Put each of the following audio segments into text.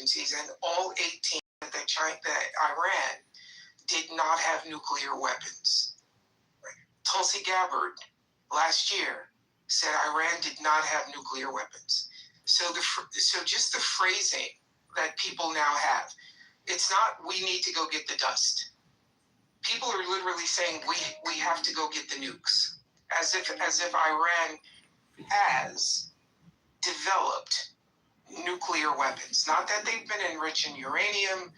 agencies, and all 18 that Iran did not have nuclear weapons. Tulsi Gabbard last year said Iran did not have nuclear weapons. So just the phrasing that people now have, it's not we need to go get the dust. People are literally saying we have to go get the nukes, as if Iran has developed nuclear weapons. Not that they've been enriching uranium,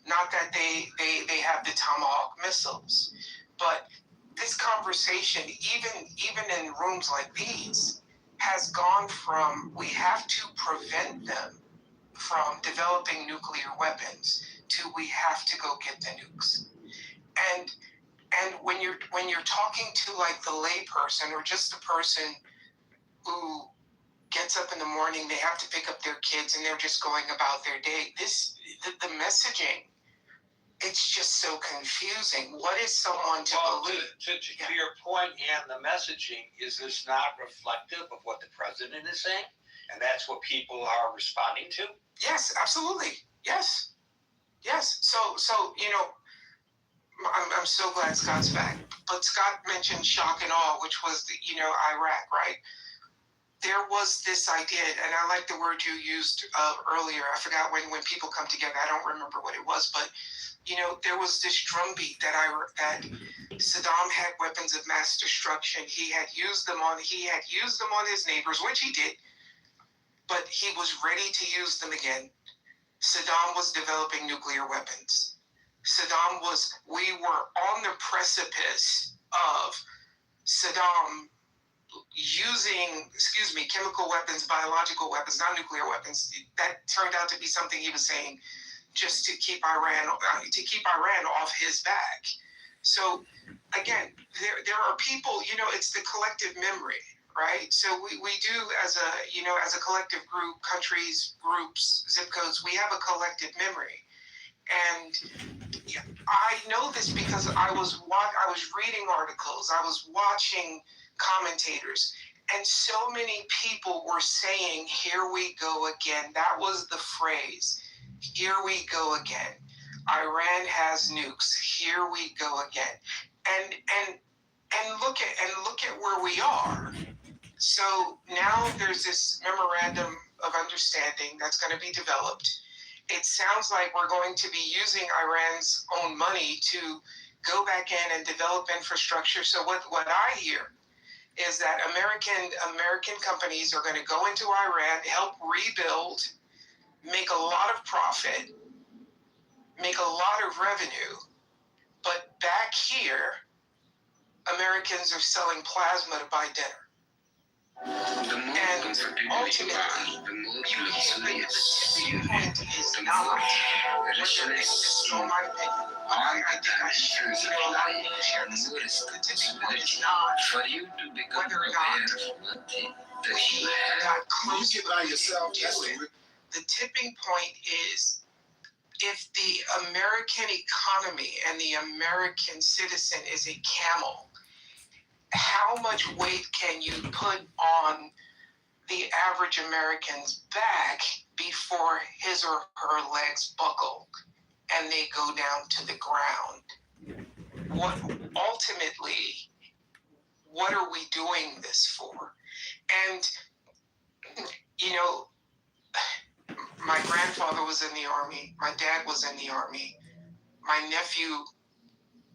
not that they have the Tomahawk missiles, but this conversation, even in rooms like these, has gone from we have to prevent them from developing nuclear weapons to we have to go get the nukes. And when you're talking to like the lay person or just the person who gets up in the morning, they have to pick up their kids and they're just going about their day. The messaging, it's just so confusing. What is someone to believe? To your point, and the messaging, is this not reflective of what the president is saying? And that's what people are responding to? Yes, absolutely. Yes. So I'm so glad Scott's back. But Scott mentioned shock and awe, which was Iraq, right? There was this idea, and I like the word you used earlier. I forgot when people come together. I don't remember what it was, but there was this drumbeat that Saddam had weapons of mass destruction. He had used them on his neighbors, which he did, but he was ready to use them again. Saddam was developing nuclear weapons. We were on the precipice of Saddam using, chemical weapons, biological weapons, not nuclear weapons. That turned out to be something he was saying just to keep Iran off his back. So again, there are people, it's the collective memory, right? So we do as a collective group, countries, groups, zip codes, we have a collective memory. And I know this because I was reading articles, I was watching commentators, and so many people were saying, "Here we go again." That was the phrase. Here we go again. Iran has nukes. Here we go again. And look at where we are. So now there's this memorandum of understanding that's going to be developed. It sounds like we're going to be using Iran's own money to go back in and develop infrastructure. So what I hear is that American companies are going to go into Iran, help rebuild, make a lot of profit, make a lot of revenue, but back here, Americans are selling plasma to buy dinner. And ultimately, you hear that the tipping point is not whether this is my opinion. I think I should, a lot of people share this. The tipping point is not whether or not we got close to by yourself. The tipping point is if the American economy and the American citizen is a camel, how much weight can you put on the average American's back before his or her legs buckle and they go down to the ground? What are we doing this for? And, my grandfather was in the Army. My dad was in the Army. My nephew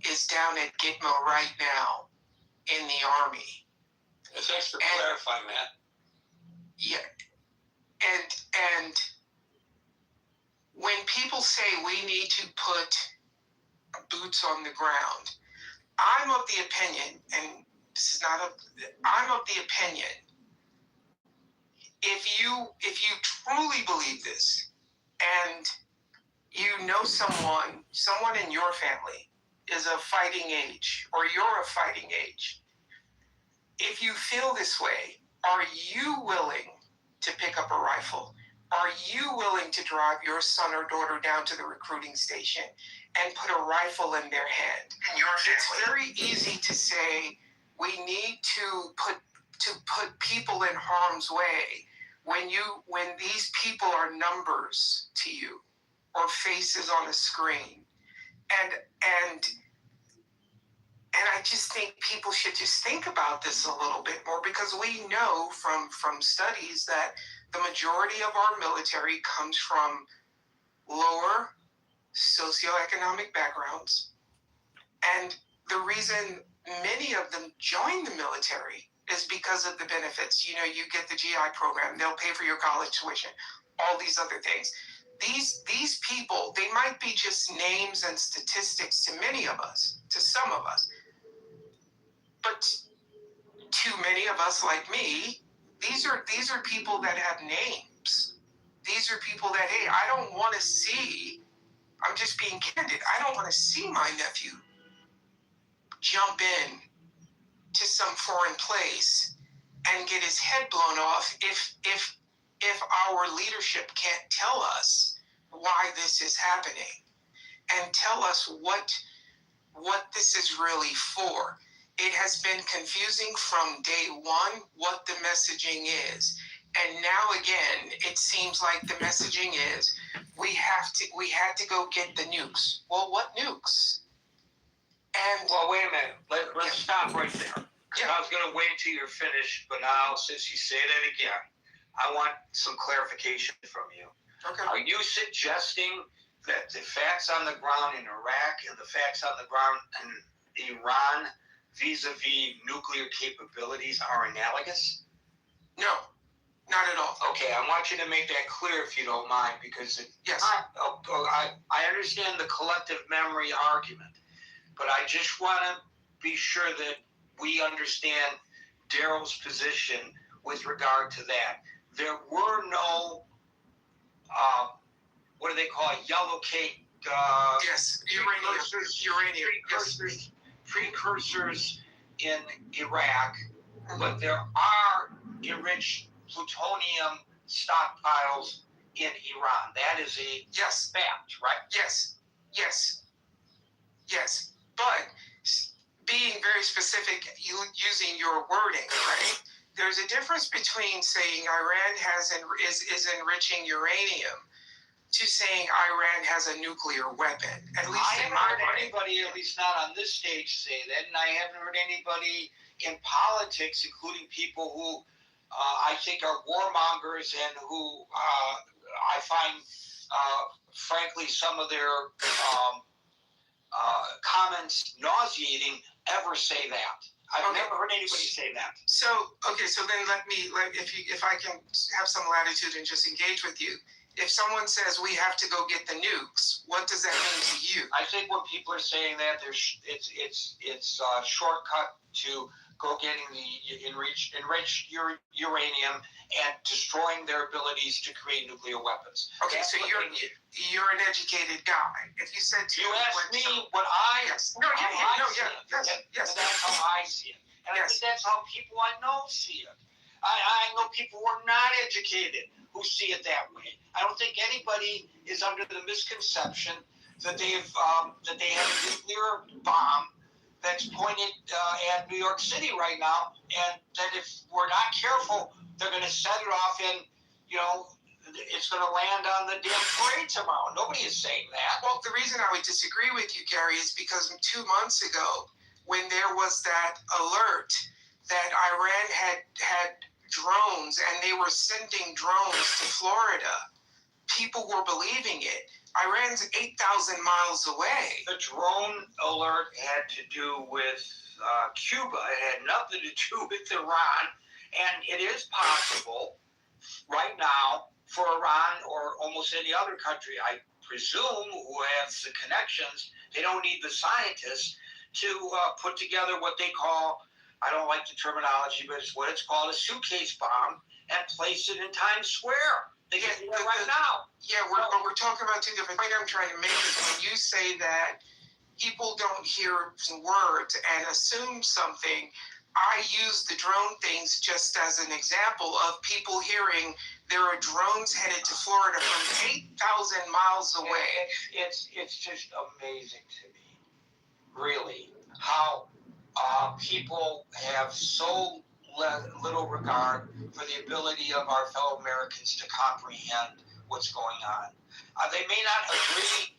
is down at Gitmo right now in the Army. Thanks for clarifying that. Yeah. And when people say we need to put boots on the ground, I'm of the opinion, and I'm of the opinion, if you truly believe this, and you know someone in your family is of fighting age, or you're of fighting age, if you feel this way, are you willing to pick up a rifle? Are you willing to drive your son or daughter down to the recruiting station and put a rifle in their hand? It's very easy to say we need to put people in harm's way when these people are numbers to you. our faces on a screen. And I just think people should just think about this a little bit more, because we know from studies that the majority of our military comes from lower socioeconomic backgrounds. And the reason many of them join the military is because of the benefits. You know, you get the GI program, they'll pay for your college tuition, all these other things. These people, they might be just names and statistics to many of us, to some of us. But to many of us like me, these are people that have names. These are people that, hey, I don't want to see, I'm just being candid, I don't want to see my nephew jump in to some foreign place and get his head blown off if our leadership can't tell us why this is happening and tell us what this is really for. It has been confusing from day one what the messaging is. And now again, it seems like the messaging is we had to go get the nukes. Well, what nukes? And well, wait a minute. Let's stop right there. Yeah. I was going to wait until you're finished, but now since you say that again, I want some clarification from you. Okay. Are you suggesting that the facts on the ground in Iraq and the facts on the ground in Iran vis-a-vis nuclear capabilities are analogous? No, not at all. Okay, I want you to make that clear if you don't mind, because Yes. I understand the collective memory argument, but I just want to be sure that we understand Daryl's position with regard to that. There were no, what do they call it, yellow cake? Yes, uranium. Precursors in Iraq, but there are enriched plutonium stockpiles in Iran. That is a Yes. fact, right? Yes. But being very specific, using your wording, right? There's a difference between saying Iran is enriching uranium to saying Iran has a nuclear weapon. At least I haven't heard anybody, at least not on this stage, say that, and I haven't heard anybody in politics, including people who I think are warmongers and who I find, frankly, some of their comments nauseating, ever say that. I've never heard anybody say that. So then if I can have some latitude and just engage with you. If someone says we have to go get the nukes, what does that mean to you? I think when people are saying that, it's a shortcut to go getting the enriched uranium and destroying their abilities to create nuclear weapons. Okay, so you're an educated guy. If you said to you asked me what I yes, yes, that's how I see it, and I think that's how people I know see it. I know people who are not educated who see it that way. I don't think anybody is under the misconception that they have a nuclear bomb that's pointed at New York City right now, and that if we're not careful, they're going to set it off and, it's going to land on the damn parade tomorrow. Nobody is saying that. Well, the reason I would disagree with you, Gary, is because 2 months ago, when there was that alert that Iran had drones and they were sending drones to Florida, people were believing it. Iran's 8,000 miles away. The drone alert had to do with Cuba. It had nothing to do with Iran. And it is possible right now for Iran or almost any other country, I presume, who has the connections, they don't need the scientists to put together what they call, I don't like the terminology, but it's what it's called, a suitcase bomb, and place it in Times Square. They can do that right now. Yeah, but we're talking about two different things. I'm trying to make is when you say that people don't hear words and assume something, I use the drone things just as an example of people hearing there are drones headed to Florida from 8,000 miles away. It's just amazing to me, really, how people have so little regard for the ability of our fellow Americans to comprehend what's going on. They may not agree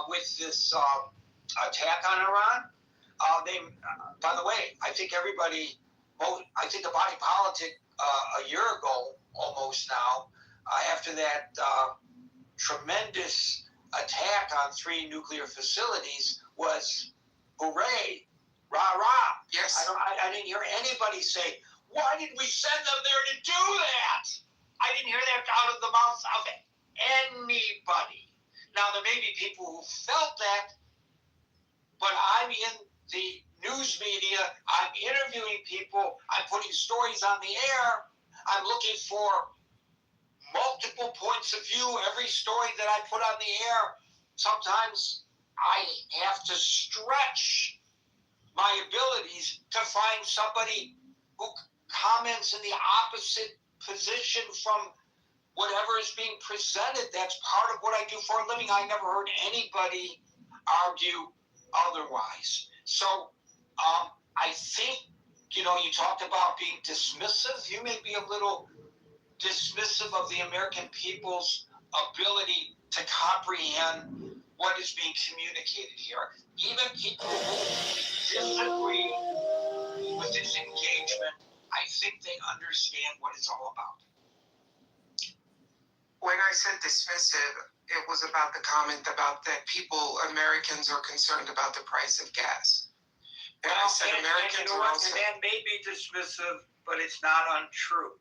with this attack on Iran. By the way, I think I think the body politic a year ago, almost now, after that tremendous attack on 3 nuclear facilities was, hooray, rah, rah. Yes. I didn't hear anybody say, why did we send them there to do that? I didn't hear that out of the mouth of anybody. Now, there may be people who felt that, but I'm in the news media, I'm interviewing people, I'm putting stories on the air, I'm looking for multiple points of view. Every story that I put on the air, sometimes I have to stretch my abilities to find somebody who comments in the opposite position from whatever is being presented. That's part of what I do for a living. I never heard anybody argue otherwise. So I think, you talked about being dismissive. You may be a little dismissive of the American people's ability to comprehend what is being communicated here. Even people who disagree with this engagement, I think they understand what it's all about. When I said dismissive, it was about the comment about that Americans are concerned about the price of gas. And I said Americans are also... And that may be dismissive, but it's not untrue.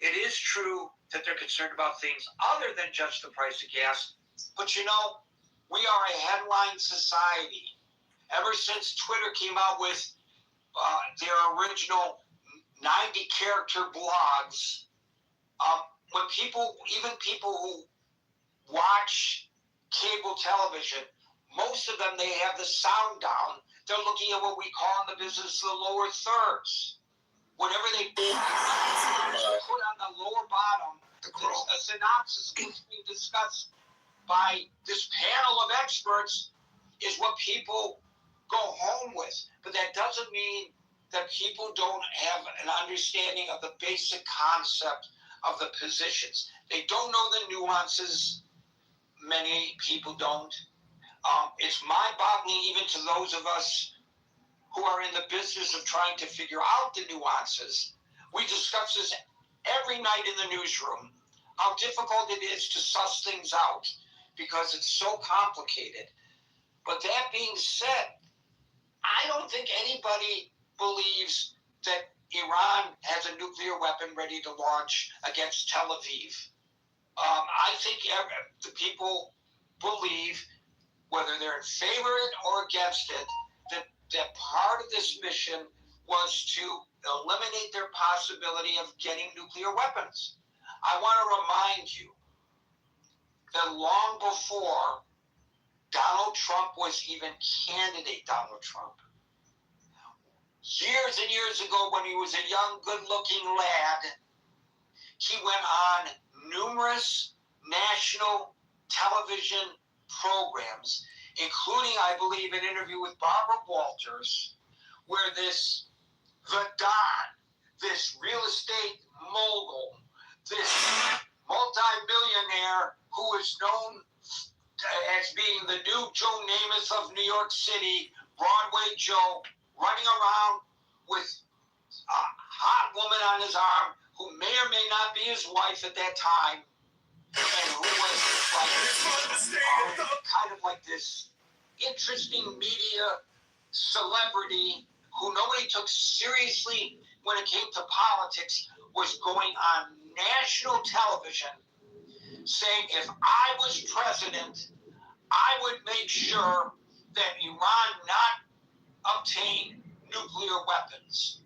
It is true that they're concerned about things other than just the price of gas. But we are a headline society. Ever since Twitter came out with their original 90-character blogs, when even people who watch cable television, most of them, they have the sound down. They're looking at what we call in the business the lower thirds. Whatever they put on the lower bottom, a synopsis of what's being discussed by this panel of experts is what people go home with. But that doesn't mean that people don't have an understanding of the basic concept of the positions. They don't know the nuances. Many people don't. It's mind-boggling even to those of us who are in the business of trying to figure out the nuances. We discuss this every night in the newsroom, how difficult it is to suss things out because it's so complicated. But that being said, I don't think anybody believes that Iran has a nuclear weapon ready to launch against Tel Aviv. I think the people believe, whether they're in favor of it or against it, that part of this mission was to eliminate their possibility of getting nuclear weapons. I want to remind you that long before Donald Trump was even candidate Donald Trump, years and years ago when he was a young, good-looking lad, he went on numerous national television programs, including, I believe, an interview with Barbara Walters, where the Don, this real estate mogul, this multi-millionaire who is known as being the new Joe Namath of New York City, Broadway Joe, running around with a hot woman on his arm who may or may not be his wife at that time, and who was kind of like this interesting media celebrity who nobody took seriously when it came to politics, was going on national television saying, if I was president, I would make sure that Iran not obtain nuclear weapons.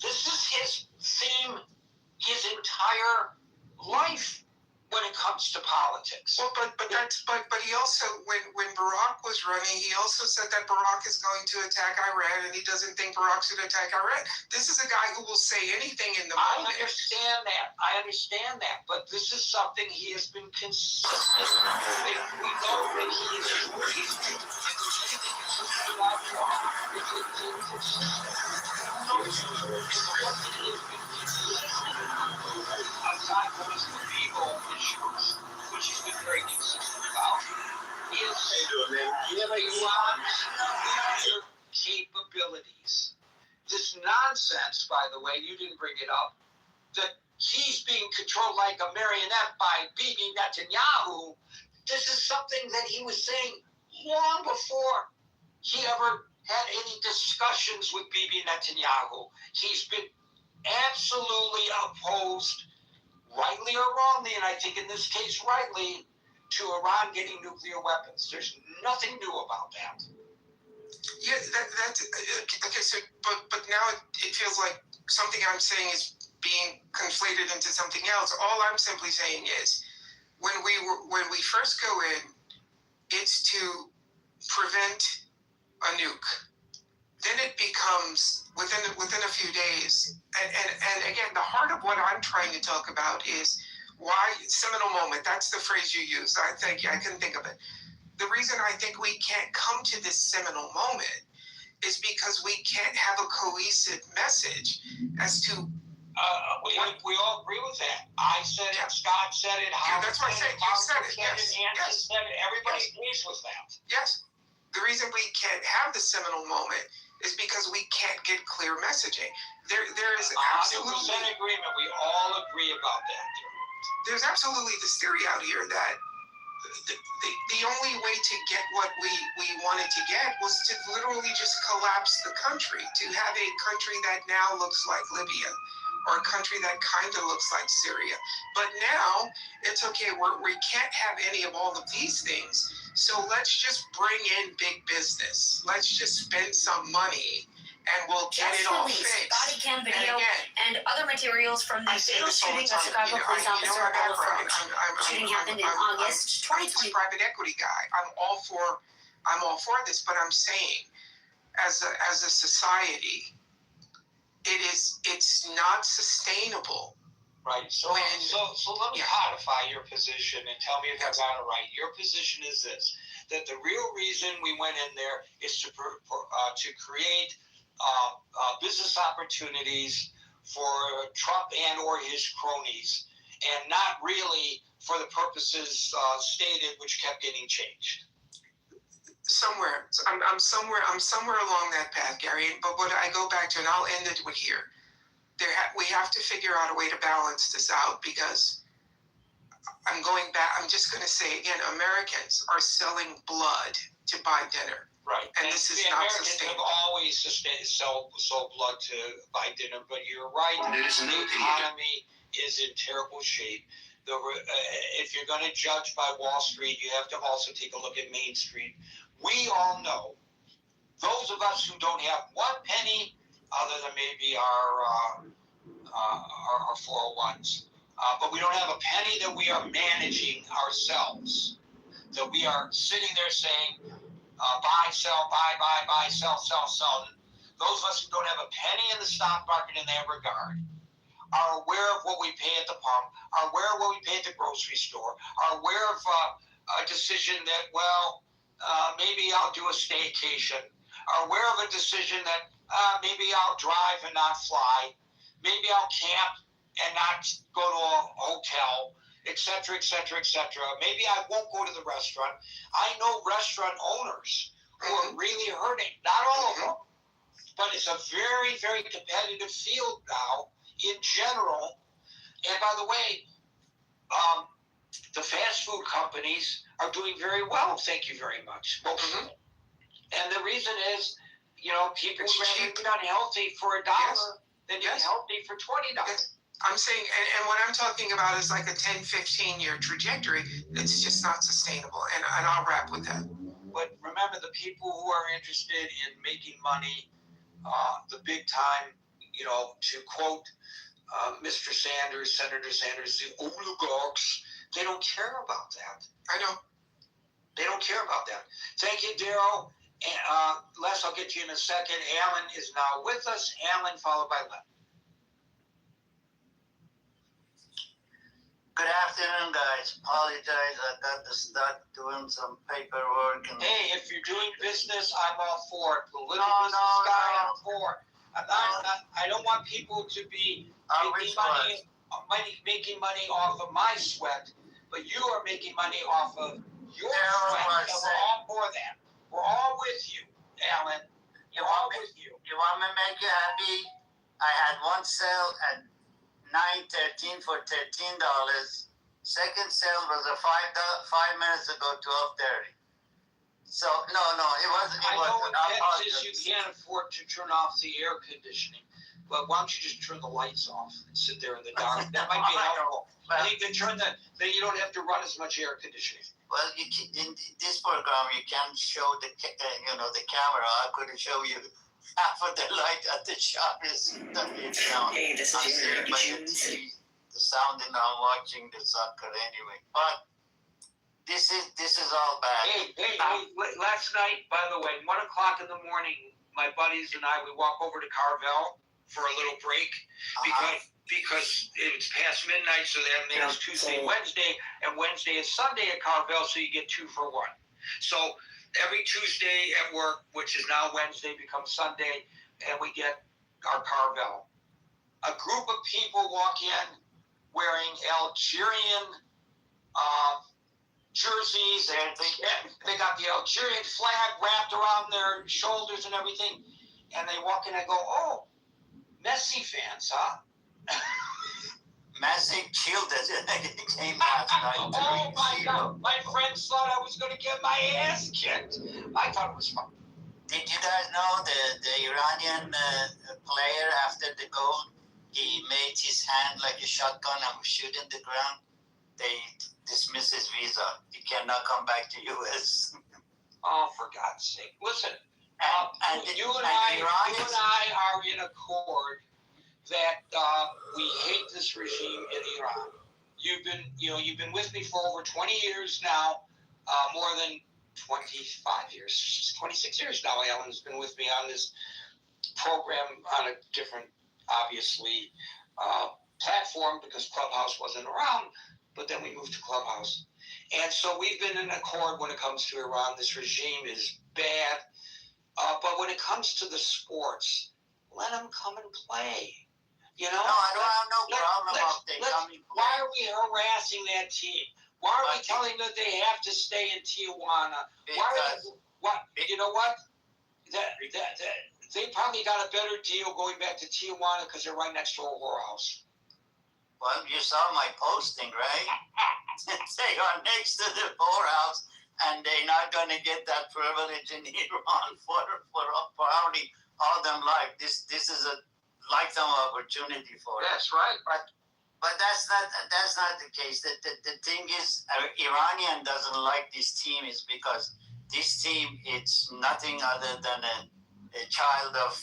This is his theme, his entire life when it comes to politics. Well, but he also, when Barack was running, he also said that Barack is going to attack Iran, and he doesn't think Barack's going to attack Iran. This is a guy who will say anything in the moment. I understand that, but this is something he has been consistent. We know that he's aside from his legal issues, which he's been very consistent about, is your capabilities. This nonsense, by the way, you didn't bring it up, that he's being controlled like a marionette by Bibi Netanyahu. This is something that he was saying long before he ever had any discussions with Bibi Netanyahu. He's been absolutely opposed, rightly or wrongly, and I think in this case rightly, to Iran getting nuclear weapons. There's nothing new about that. Yeah, that's okay. So, but now it feels like something I'm saying is being conflated into something else. All I'm simply saying is, when we first go in, it's to prevent a nuke. Then it becomes within a few days, and again, the heart of what I'm trying to talk about is why seminal moment. That's the phrase you used. Thank you. I couldn't think of it. The reason I think we can't come to this seminal moment is because we can't have a cohesive message as to. We all agree with that. I said it. Scott said it. Yeah, that's what I said. You said it. Yes. Andy said it. Everybody agrees with that. Yes. The reason we can't have the seminal moment is because we can't get clear messaging. There is absolutely 100% agreement. We all agree about that. There's absolutely this theory out here that the only way to get what we wanted to get was to literally just collapse the country, to have a country that now looks like Libya, or a country that kind of looks like Syria. But now it's okay, we can't have any of all of these things, so let's just bring in big business. Let's just spend some money and we'll get it all fixed. Body cam video and other materials from the fatal shooting of Chicago police officer my Ella background. Froch. Shooting happened in August 2020. I'm a private equity guy. I'm all for this, but I'm saying, as a society, it's not sustainable. Right. So let me codify your position and tell me if I got it right. Your position is this: that the real reason we went in there is to create business opportunities for Trump and or his cronies, and not really for the purposes stated, which kept getting changed. I'm somewhere along that path, Gary. But what I go back to, and I'll end it with here. We have to figure out a way to balance this out, because I'm going back. I'm just going to say again, Americans are selling blood to buy dinner. Right. And this is not Americans sustainable. have always sold blood to buy dinner, but you're right. The economy is in terrible shape. If you're going to judge by Wall Street, you have to also take a look at Main Street. We all know, those of us who don't have one penny other than maybe our 401s, but we don't have a penny that we are managing ourselves, that we are sitting there saying, buy, sell, buy, sell. Those of us who don't have a penny in the stock market in that regard are aware of what we pay at the pump, are aware of what we pay at the grocery store, are aware of a decision that, maybe I'll do a staycation, are aware of a decision that maybe I'll drive and not fly, maybe I'll camp and not go to a hotel, etc., etc., etc. Maybe I won't go to the restaurant. I know restaurant owners who are really hurting. Not all of them, but it's a very, very competitive field now in general. And by the way, the fast food companies are doing very well. Thank you very much. And the reason is, people would rather be unhealthy for $1 than be healthy for $20. I'm saying, and what I'm talking about is like a 10, 15-year trajectory. It's just not sustainable. And I'll wrap with that. But remember, the people who are interested in making money, the big time, to quote Mr. Sanders, Senator Sanders, the oligarchs, they don't care about that. I know. They don't care about that. Thank you, Daryl. Les, I'll get to you in a second. Alan is now with us. Alan, followed by Len. Good afternoon, guys. Apologize, I got to start doing some paperwork. Hey, if you're doing business, I'm all for it. The little business guy, I'm for it. I don't want people to be making money off of my sweat but you are making money off of your Yeah, sweat, well, and we're all for that. We're all with you, Alan. You We're all want me? with you. You want me to make you happy? I had one sale at 9:13 for $13. Second sale was a 5 minutes ago, 12:30. So no, it wasn't. I know in I'll Texas you can't afford to turn off the air conditioning, but why don't you just turn the lights off and sit there in the dark? That might be helpful. Well, And you can turn then you don't have to run as much air conditioning. well, in this program you can show the the camera. I couldn't show you half of the light at the shop is down. Hey, this I'm is sitting Jerry by the Jones. TV, the sound, and I'm watching the soccer anyway. But this is all bad. Hey, last night, by the way, 1:00 in the morning, my buddies and I, we walk over to Carvel for a little break because it's past midnight, so that makes Tuesday, Wednesday, and Wednesday is Sunday at Carvel, so you get 2 for 1. So every Tuesday at work, which is now Wednesday, becomes Sunday, and we get our Carvel. A group of people walk in wearing Algerian jerseys, and they got the Algerian flag wrapped around their shoulders and everything, and they walk in and go, "Oh, Messi fans, huh?" Messi killed us. Came last night. Oh my God! My friends thought I was going to get my ass kicked. I thought it was fun. Did you guys know the Iranian player after the goal, he made his hand like a shotgun and was shooting the ground? They dismissed his visa. He cannot come back to U.S. Oh, for God's sake! Listen, you and I are in accord that we hate this regime in Iran. You've been with me for over 20 years now, more than 25 years, 26 years now. Alan's been with me on this program on a different, obviously, platform because Clubhouse wasn't around, but then we moved to Clubhouse. And so we've been in accord when it comes to Iran. This regime is bad. But when it comes to the sports, let them come and play. No, I don't have no problem if they come and play. Why are we harassing that team? Why are we telling them they have to stay in Tijuana? You know what? They probably got a better deal going back to Tijuana because they're right next to a whorehouse. Well, you saw my posting, right? They are next to the whorehouse, and they're not going to get that privilege in Iran for probably all their life. This is a lifetime opportunity for them. That's right. But that's not the case. The thing is, Iranian doesn't like this team is because this team it's nothing other than a child of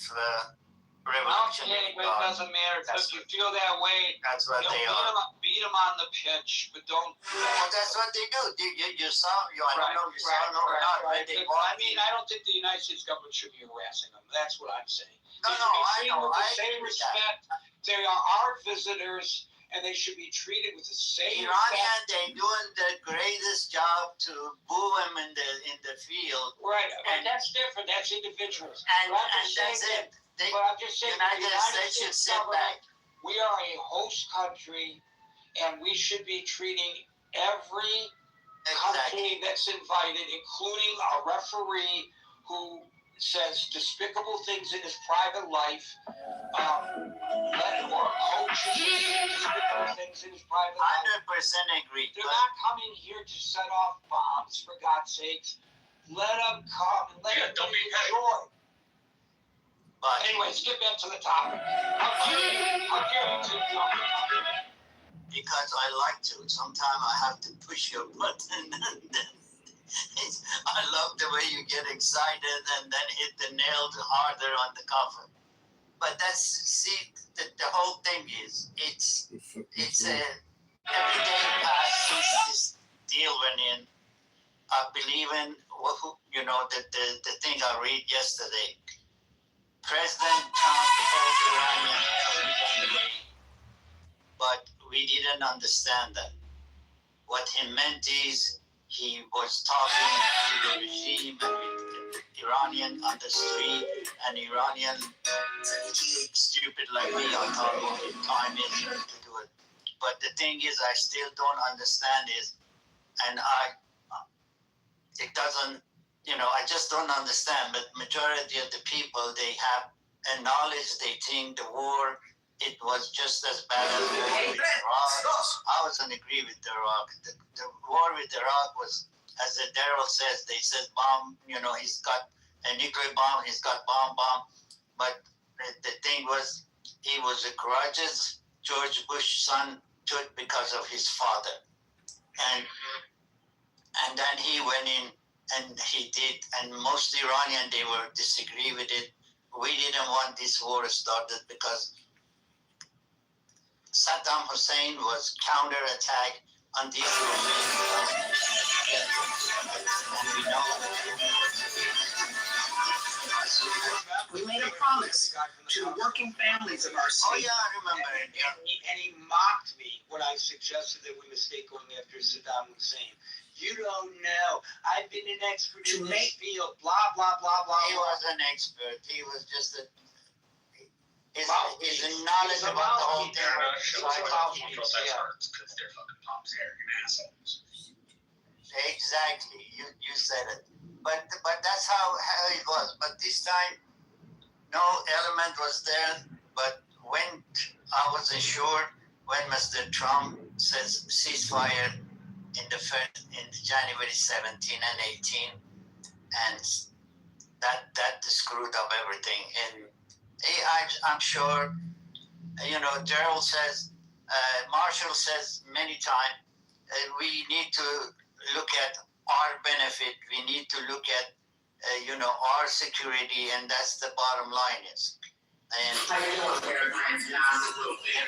revolution. Okay, but it doesn't matter. If you feel that way, that's what they are. Beat them on the pitch, but don't. Well, that's what they do. You saw. I don't know if you saw them or not. Right. I mean, I don't think the United States government should be harassing them. That's what I'm saying. No, I know. With the same respect, they are our visitors, and they should be treated with the same Iranian, they're doing the greatest job to boo them in the field. Right, and that's different. That's individuals. And that's it. But I'm just saying, the United States should sit back. We are a host country, and we should be treating every country that's invited, including a referee who says despicable things in his private life, or coaches despicable things in his private life. 100% agree. They're not coming here to set off bombs, for God's sakes. Let them come and let them enjoy. But anyways, get back to the topic. How dare you two jump? Because I like to. Sometimes I have to push your button and then I love the way you get excited and then hit the nail harder on the coffin. But the whole thing is, it's a every day past since this deal went in, I believe in, the thing I read yesterday. President Trump told Iranians, but we didn't understand that. What he meant is he was talking to the regime and with Iranian on the street, and Iranian stupid like me, I thought what the time is to do it. but the thing is, I still don't understand it, and it doesn't, I just don't understand. But majority of the people, they have a knowledge. They think the war, it was just as bad as the war with Iraq. I wasn't agree with Iraq. The war with Iraq was, as Daryl says, they said bomb. He's got a nuclear bomb. He's got bomb. But the thing was, he was a courageous George Bush son took because of his father, and then he went in and he did. And most Iranian, they were disagree with it. We didn't want this war started because Saddam Hussein was counterattack on these and we know. We made a promise to the working families of our Oh state. yeah, I remember it. Yeah. And he mocked me when I suggested that we mistake going after Saddam Hussein. You don't know. I've been an expert in this field. Blah blah blah blah. He blah. was an expert. He was just his Mouthpiece. knowledge He's a about the whole mouthpiece. thing. They're not showing Like cultural yeah. experts because they're fucking Tom's arrogant assholes. Exactly, you said it. But that's how it was. But this time, no element was there. But when I wasn't sure, when Mr. Trump says ceasefire in January 17 and 18, and that screwed up everything. And I'm sure, Gerald says, Marshall says many times, we need to look at our benefit. We need to look at, our security, and that's the bottom line is. And there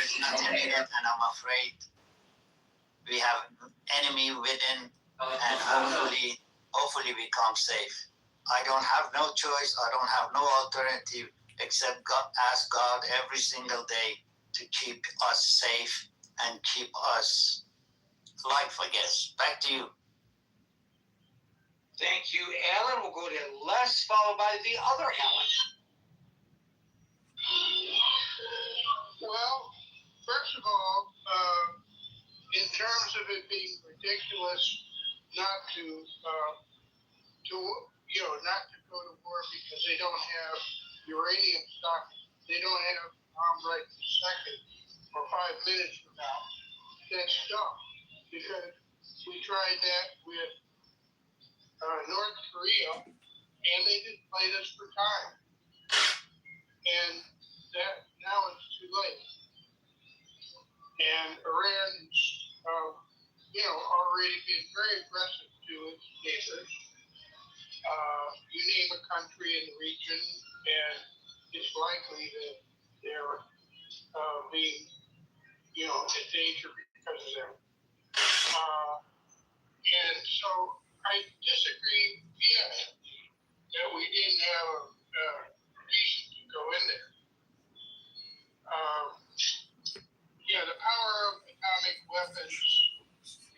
is nothing in it, and I'm afraid we have enemy within, and hopefully we come safe. I don't have no choice. I don't have no alternative except ask God every single day to keep us safe and keep us alive, I guess. Back to you. Thank you, Alan. We'll go to Les, followed by the other Alan. Well, first of all, in terms of it being ridiculous not to not to go to war because they don't have uranium stock, they don't have armed right this second or 5 minutes from now, that's dumb. Because we tried that with North Korea, and they just played us for time. And that now it's too late. And Iran's, already been very aggressive to its neighbors. You name a country in the region, and it's likely that they're being, in danger because of them. And so I disagree, that we didn't have a reason to go in there. The power of atomic weapons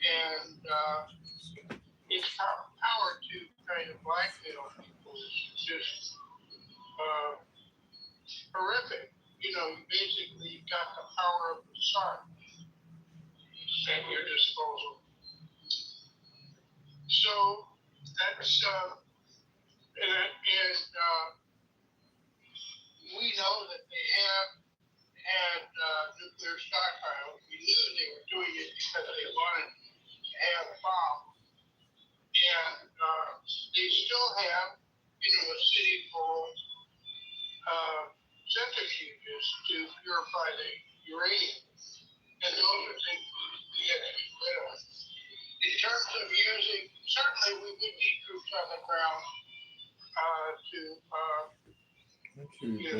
and its power to kind of blackmail people is just horrific. You basically got the power of the sun at your disposal. So that's we know that they have had nuclear stockpiles. We knew they were doing it because they wanted to have a bomb, and they still have, a city full of centrifuges to purify the uranium, and those are things we have to get rid of. In terms of using, certainly we would need troops on the ground to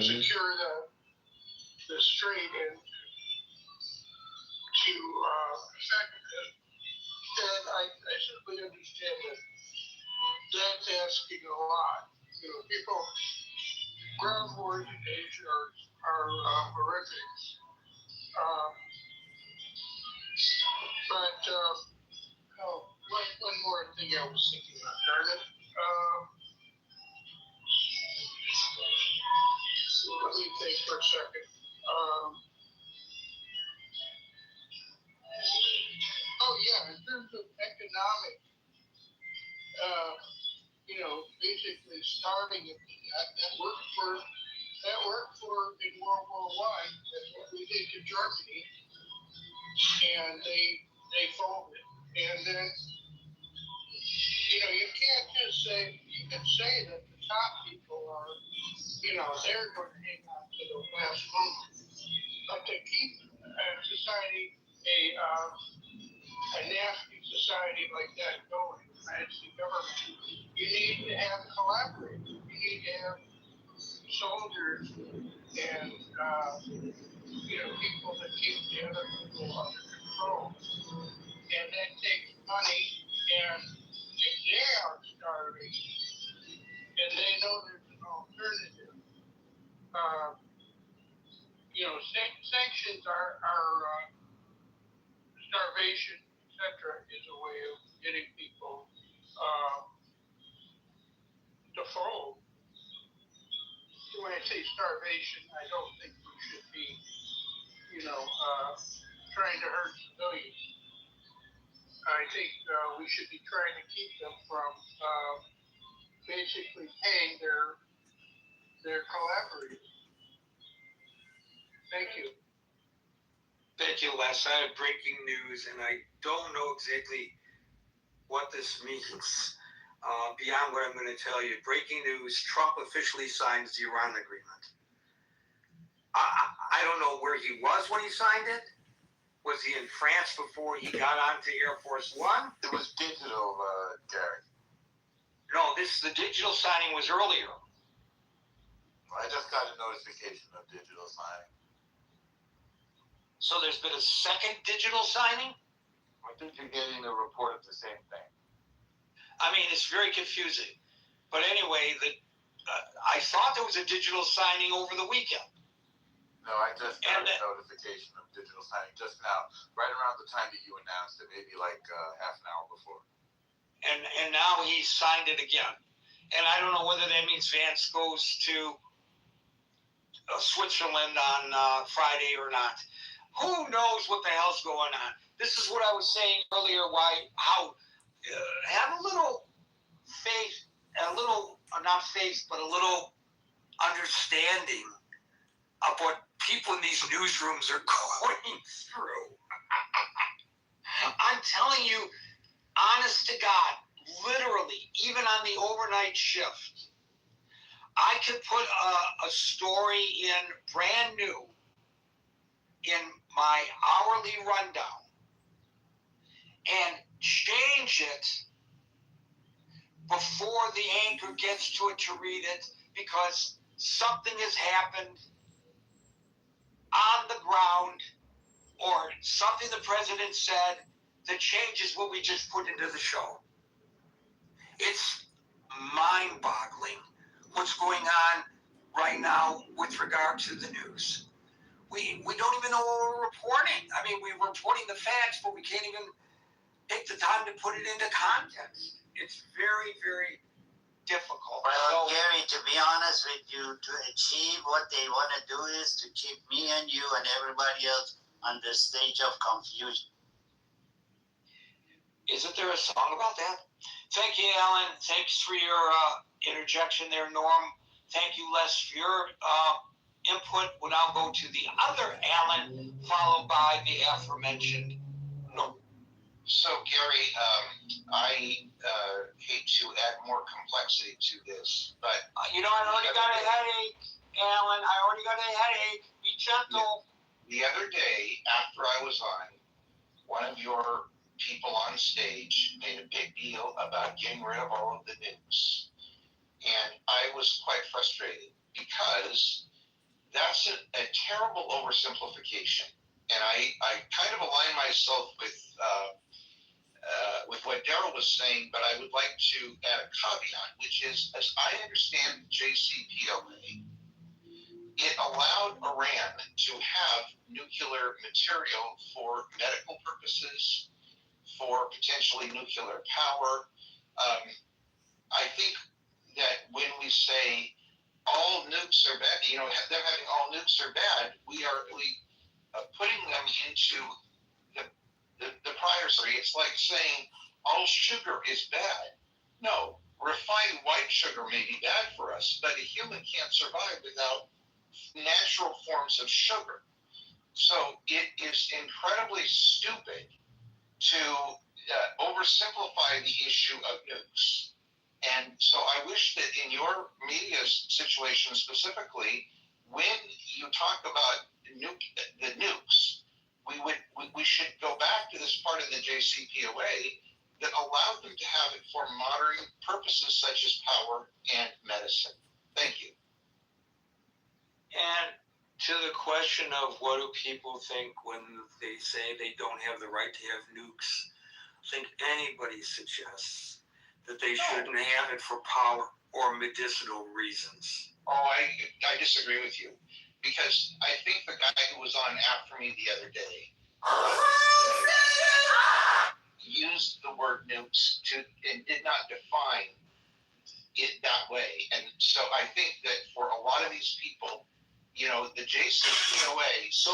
secure the strait and to affect it. And I simply understand that that's asking a lot. People, ground wars in Asia are horrific. One more thing I was thinking about, darn it. Let me think for a second. in terms of economic, basically starving it to death, that worked for in World War One. That's what we did to Germany, and they folded. And then you can't just say you can say that the top people are they're going to hang on to the last moment, but to keep society a nasty society like that going, as the government, you need to have collaborators. You need to have soldiers and people that keep the other people under control. And that takes money. And if they are starving, and they know there's an alternative, sanctions are starvation, etc., is a way of getting people to fold. When I say starvation, I don't think we should be, trying to hurt civilians. I think we should be trying to keep them from basically paying their collaborators. Thank you. Thank you, Les. I have breaking news, and I don't know exactly what this means beyond what I'm going to tell you. Breaking news, Trump officially signs the Iran agreement. I don't know where he was when he signed it. Was he in France before he got onto Air Force One? It was digital, Gary. No, the digital signing was earlier. I just got a notification of digital signing. So there's been a second digital signing? I think you're getting a report of the same thing. I mean, it's very confusing. But anyway, I thought there was a digital signing over the weekend. No, I just got a notification of digital signing just now, right around the time that you announced it, maybe like half an hour before. And now he signed it again. And I don't know whether that means Vance goes to Switzerland on Friday or not. Who knows what the hell's going on? This is what I was saying earlier, how have a little faith, and a little, not faith, but a little understanding of what people in these newsrooms are going through. I'm telling you, honest to God, literally, even on the overnight shift, I could put a story in brand new in my hourly rundown and change it before the anchor gets to it to read it because something has happened on the ground or something the president said that changes what we just put into the show. It's mind-boggling what's going on right now with regard to the news. We don't even know what we're reporting. I mean, we're reporting the facts, but we can't even take the time to put it into context. It's very, very difficult. Well, Gary, to be honest with you, to achieve what they want to do is to keep me and you and everybody else on the stage of confusion. Isn't there a song about that? Thank you, Alan. Thanks for your interjection there, Norm. Thank you, Les, for your input. We'll now go to the other Alan, followed by the aforementioned Norm. So, Gary, I hate to add more complexity to this, but I already got a headache, Alan. I already got a headache. Be gentle. the other day, after I was on, one of your people on stage made a big deal about getting rid of all of the nukes. And I was quite frustrated because that's a terrible oversimplification. And I kind of align myself with what Daryl was saying, but I would like to add a caveat, which is, as I understand JCPOA, it allowed Iran to have nuclear material for medical purposes, for potentially nuclear power. I think that when we say all nukes are bad, them having all nukes are bad, we are really putting them into the priority. It's like saying all sugar is bad. No, refined white sugar may be bad for us, but a human can't survive without natural forms of sugar. So it is incredibly stupid to oversimplify the issue of nukes. And so I wish that in your media situation specifically, when you talk about the nukes, we should go back to this part in the JCPOA that allowed them to have it for modern purposes such as power and medicine. Thank you. And to the question of what do people think when they say they don't have the right to have nukes, I think anybody suggests that they shouldn't have it for power or medicinal reasons. Oh, I disagree with you, because I think the guy who was on after me the other day used the word nukes and did not define it that way. And so I think that for a lot of these people, the JCPOA. So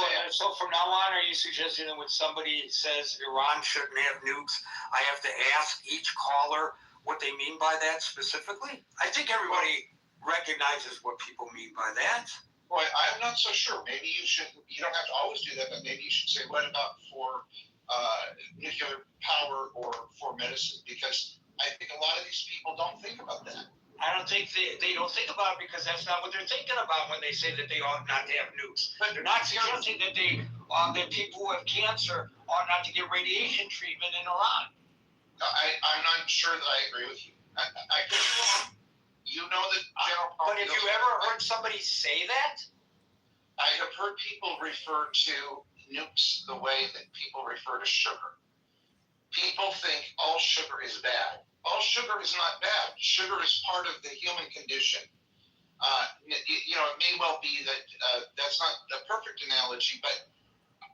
from now on, are you suggesting that when somebody says Iran shouldn't have nukes, I have to ask each caller what they mean by that specifically? I think everybody recognizes what people mean by that. Well, I'm not so sure. Maybe you don't have to always do that, but maybe you should say, what about for nuclear power or for medicine? Because I think a lot of these people don't think about that. I don't think they don't think about it, because that's not what they're thinking about when they say that they ought not to have nukes. But they're not suggesting that that people who have cancer ought not to get radiation treatment in Iran. I'm not sure that I agree with you. I think you know that general. But have you ever heard somebody say that? I have heard people refer to nukes the way that people refer to sugar. People think all sugar is bad. All sugar is not bad. Sugar is part of the human condition. It may well be that that's not the perfect analogy, but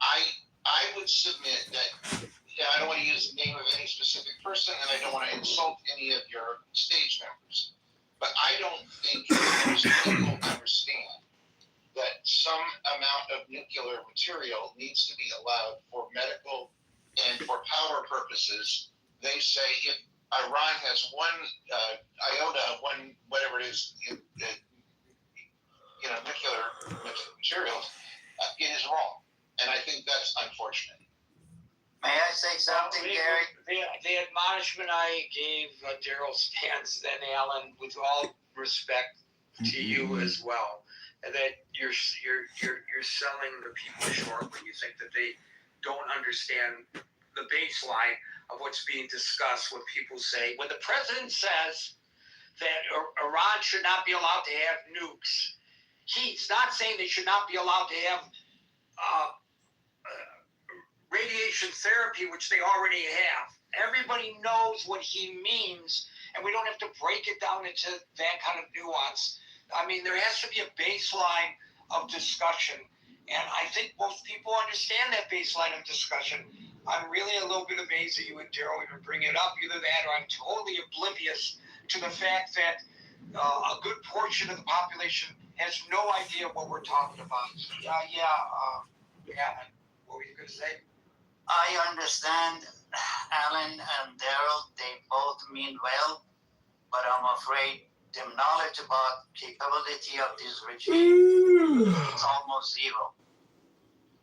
I would submit that I don't want to use the name of any specific person, and I don't want to insult any of your stage members, but I don't think most people understand that some amount of nuclear material needs to be allowed for medical and for power purposes. They say if Iran has one iota, one whatever it is, nuclear materials, it is wrong, and I think that's unfortunate. May I say something, Gary? The admonishment I gave Daryl stands, then Alan, with all respect to you as well, that you're selling the people short when you think that they don't understand the baseline of what's being discussed when people say, when the president says that Iran should not be allowed to have nukes, he's not saying they should not be allowed to have radiation therapy, which they already have. Everybody knows what he means, and we don't have to break it down into that kind of nuance. I mean, there has to be a baseline of discussion, and I think most people understand that baseline of discussion. I'm really a little bit amazed that you and Daryl even bring it up. Either that, or I'm totally oblivious to the fact that a good portion of the population has no idea what we're talking about. What were you going to say? I understand Alan and Daryl, they both mean well, but I'm afraid the knowledge about capability of this regime is almost zero.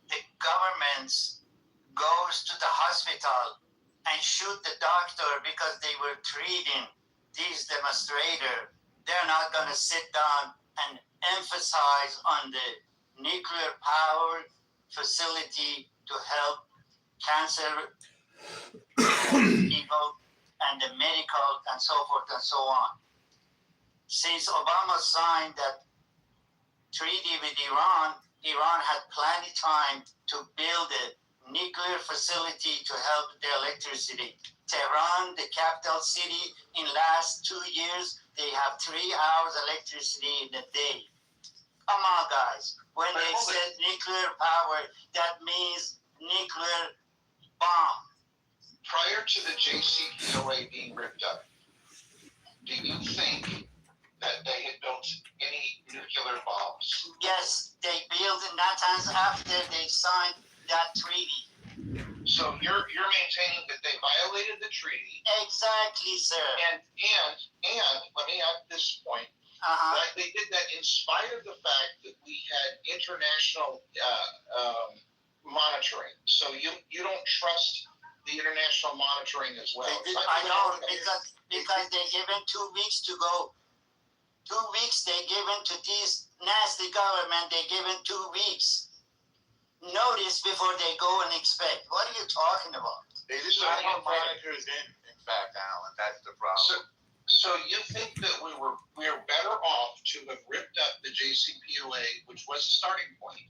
The governments goes to the hospital and shoot the doctor because they were treating these demonstrators. They're not going to sit down and emphasize on the nuclear power facility to help cancer people and the medical and so forth and so on. Since Obama signed that treaty with Iran, Iran had plenty of time to build a nuclear facility to help the electricity. Tehran, the capital city, in last 2 years, they have 3 hours electricity in a day. Come on, guys. When they said nuclear power, that means nuclear bomb. Prior to the JCPOA being ripped up, do you think that they had built any nuclear bombs? Yes, they built in that time after they signed that treaty. So your Exactly, sir. And let me add this point. Uh-huh. That they did that in spite of the fact that we had international monitoring. So you don't trust the international monitoring as well. I don't, because they given 2 weeks to go. 2 weeks they given to this nasty government. They given 2 weeks notice before they go and inspect. What are you talking about? They didn't have monitors in fact, Alan. That's the problem. So you think that we were better off to have ripped up the JCPOA, which was a starting point,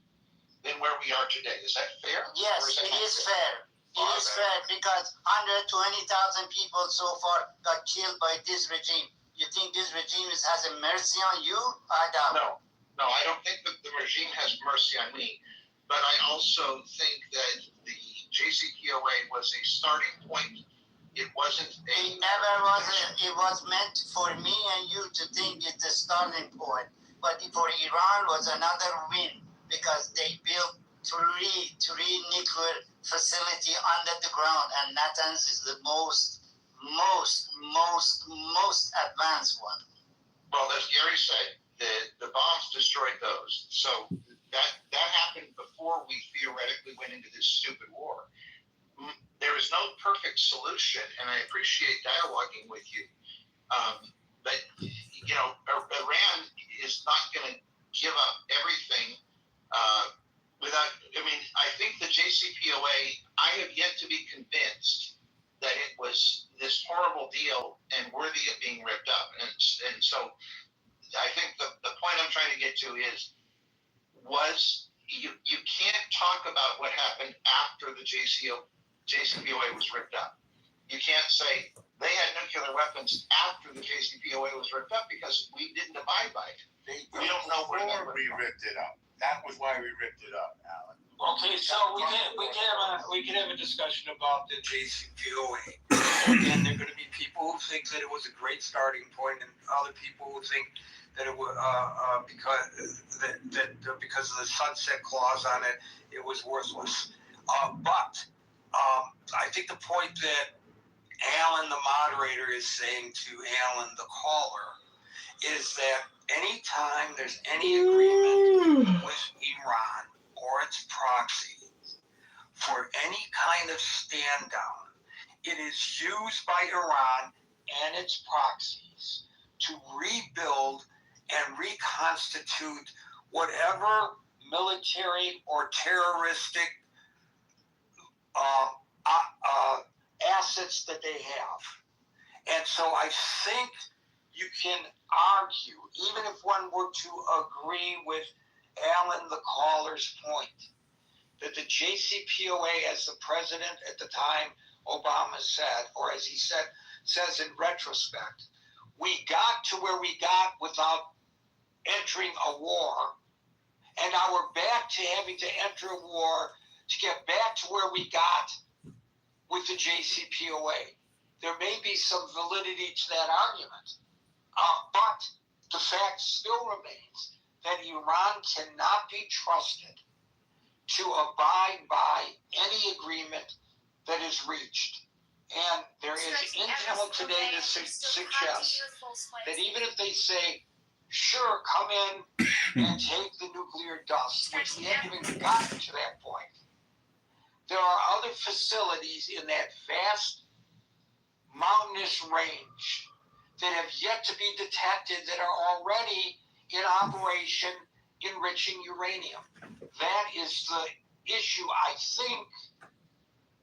than where we are today? Is that fair? Yes, it is fair. It is fair because 120,000 people so far got killed by this regime. You think this regime has a mercy on you? I doubt. No, I don't think that the regime has mercy on me. But I also think that the JCPOA was a starting point. It wasn't a... It never was. It was meant for me and you to think it's a starting point. But for Iran was another win because they built three nuclear facility under the ground, and Natanz is the most advanced one. Well, as Gary said, the bombs destroyed those. So that happened before we theoretically went into this stupid war. There is no perfect solution, and I appreciate dialoguing with you. But, you know, Iran is not going to give up everything without, I mean, I think the JCPOA, I have yet to be convinced that it was this horrible deal and worthy of being ripped up. And so I think the point I'm trying to get to is, you can't talk about what happened after the JCPOA was ripped up. You can't say they had nuclear weapons after the JCPOA was ripped up because we didn't abide by it. We don't know where we ripped it up. That was why we ripped it up, Alan. Okay, so we can have a discussion about the JCPOA. And there are going to be people who think that it was a great starting point, and other people who think that it was because of the sunset clause on it, it was worthless. But I think the point that Alan, the moderator, is saying to Alan, the caller, is that anytime there's any agreement with Iran or its proxy for any kind of stand down, it is used by Iran and its proxies to rebuild and reconstitute whatever military or terroristic assets that they have. And so I think you can argue, even if one were to agree with Alan, the caller's point, that the JCPOA, as the president at the time, Obama said, or as he says in retrospect, we got to where we got without entering a war, and now we're back to having to enter a war to get back to where we got with the JCPOA. There may be some validity to that argument, but the fact still remains that Iran cannot be trusted to abide by any agreement that is reached. And there is intel today that suggests that even if they say, sure, come in and take the nuclear dust, which we haven't even gotten to that point, there are other facilities in that vast mountainous range that have yet to be detected that are already in operation enriching uranium. That is the issue, I think,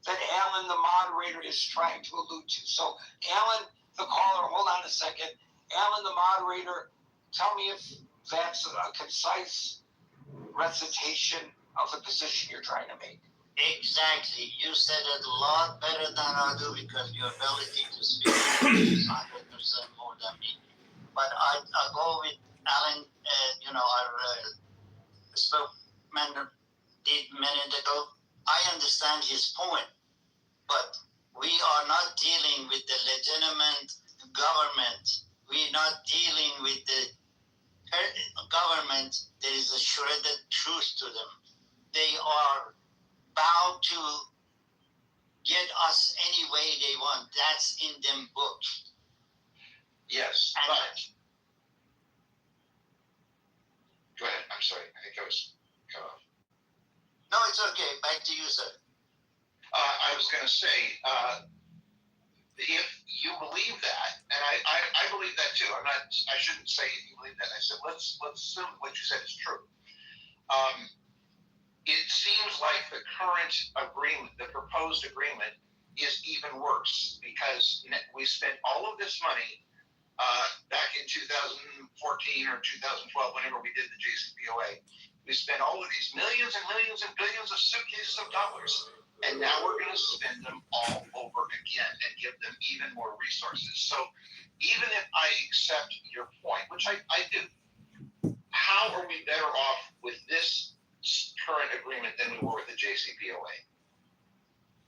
that Alan, the moderator, is trying to allude to. So, Alan, the caller, hold on a second. Alan, the moderator, tell me if that's a concise recitation of the position you're trying to make. Exactly. You said it a lot better than I do because your ability to speak is 100% more than me. But I'll go with Alan, our spokesman did a minute ago. I understand his point, but we are not dealing with the legitimate government. We're not dealing with the government. There is a shredded truth to them. They are bound to get us any way they want. That's in them books. Yes, And but go ahead. I'm sorry. I think I was cut off. no, it's okay. Back to you, sir. I was going to say, if you believe that, and I believe that too. I shouldn't say if you believe that. I said let's assume what you said is true. It seems like the current agreement, the proposed agreement, is even worse because we spent all of this money back in 2014 or 2012, whenever we did the JCPOA. We spent all of these millions and millions and billions of suitcases of dollars, and now we're going to spend them all over again and give them even more resources. So even if I accept your point, which I do, how are we better off with this current agreement than we were with the JCPOA?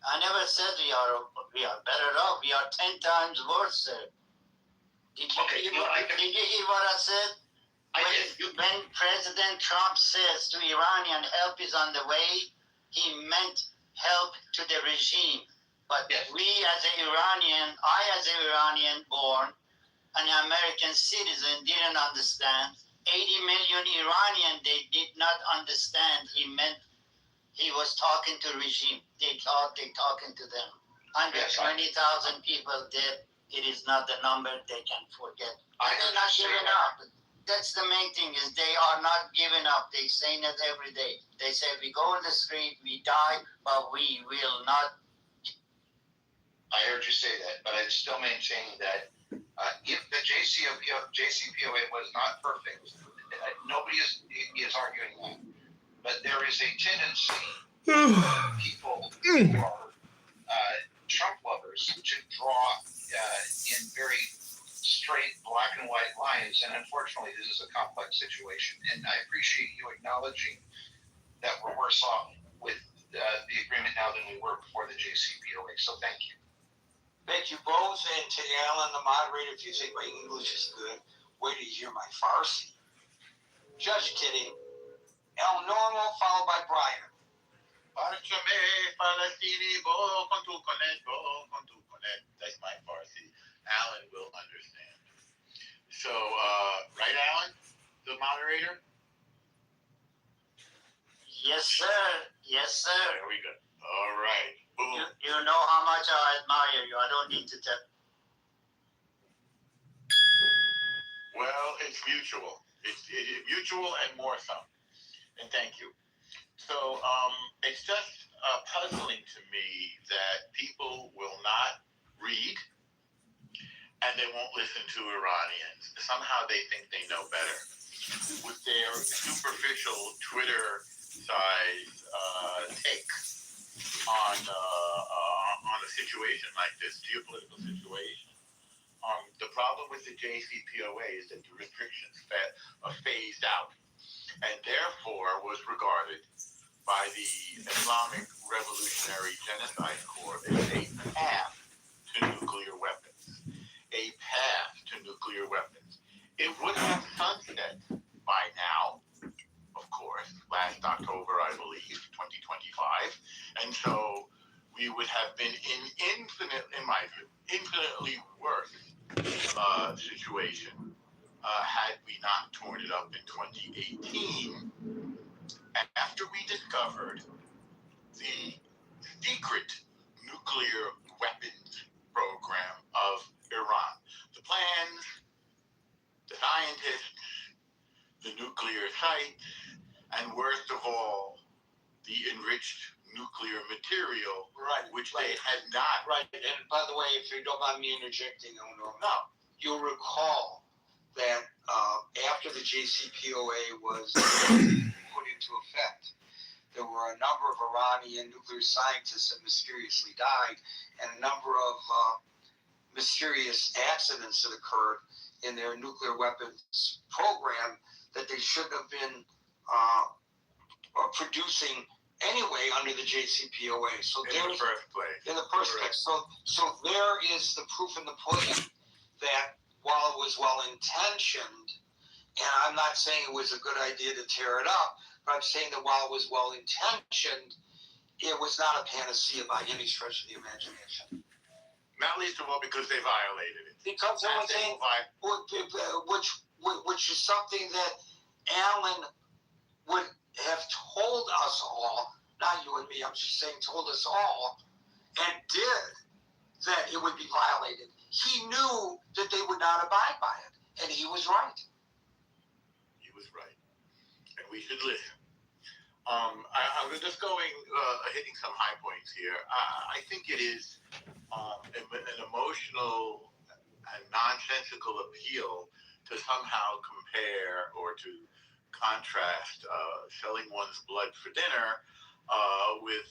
I never said we are better off. We are 10 times worse, sir. Did you hear what I said? When President Trump says to Iranian help is on the way, he meant help to the regime. But we as an Iranian, I as an Iranian born, an American citizen, didn't understand. 80 million Iranian, they did not understand. He meant he was talking to regime. They thought they talking to them. 120,000 people dead. It is not the number they can forget. They're not giving up. That's the main thing is they are not giving up. They saying it every day. They say we go in the street, we die, but we will not. I heard you say that, but I'd still maintain that if the JCPOA was not perfect, nobody is arguing that. But there is a tendency for people who are Trump lovers to draw in very straight black and white lines, and unfortunately this is a complex situation, and I appreciate you acknowledging that we're worse off with the agreement now than we were before the JCPOA, so thank you. Thank you both, and to Alan, the moderator, if you think my English is good, wait till you hear my Farsi. Just kidding. El Normal, followed by Brian. That's my Farsi. Alan will understand. So, right, Alan, the moderator? Yes, sir. Yes, sir. There we go. All right. Boom. You know how much I admire you. I don't need to tell. Well, it's mutual. It's mutual and more so. And thank you. So, it's just puzzling to me that people will not read and they won't listen to Iranians. Somehow they think they know better. With their superficial Twitter-size take on a situation like this, geopolitical situation. The problem with the JCPOA is that the restrictions are phased out and therefore was regarded by the Islamic Revolutionary Genocide Corps as a path to nuclear weapons. A path to nuclear weapons. It would have sunset by now, of course, last October, I believe, 2025. And so we would have been in infinitely worse situation had we not torn it up in 2018 after we discovered the secret nuclear weapons program of Iran. The plans, the scientists, the nuclear sites, and worst of all, the enriched nuclear material, which they had not. Right, and by the way, if you don't mind me interjecting, no, you'll recall that after the JCPOA was put into effect, there were a number of Iranian nuclear scientists that mysteriously died, and a number of mysterious accidents that occurred in their nuclear weapons program that they shouldn't have been producing anyway under the JCPOA. So in the first place. In the first place. So there is the proof in the pudding that while it was well intentioned, and I'm not saying it was a good idea to tear it up, but I'm saying that while it was well intentioned, it was not a panacea by any stretch of the imagination. Not least of all because they violated it. Because the only thing, which is something that Alan would have told us all, not you and me, I'm just saying told us all, and did, that it would be violated. He knew that they would not abide by it, and he was right. He was right. And we should listen. I was just going, hitting some high points here. I think it is an emotional and nonsensical appeal to somehow compare or to contrast selling one's blood for dinner with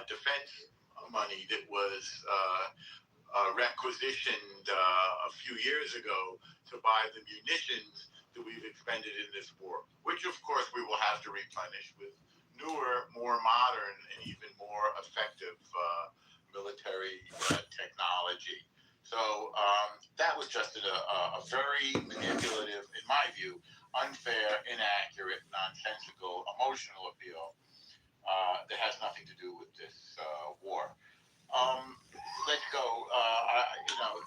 defense money that was requisitioned a few years ago to buy the munitions that we've expended in this war, which of course we will have to replenish with newer, more modern, and even more effective military technology. So that was just a very manipulative, in my view, unfair, inaccurate, nonsensical, emotional appeal that has nothing to do with this war. Let's go.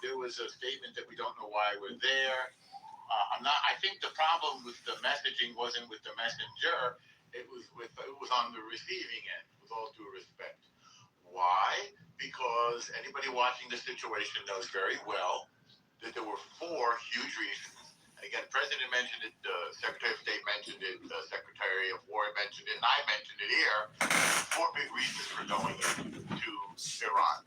There was a statement that we don't know why we're there. I think the problem with the messaging wasn't with the messenger. It was on the receiving end, with all due respect. Why? Because anybody watching the situation knows very well that there were 4 huge reasons. And again, the President mentioned it, Secretary of State mentioned it, Secretary of War mentioned it, and I mentioned it here. 4 big reasons for going into Iran.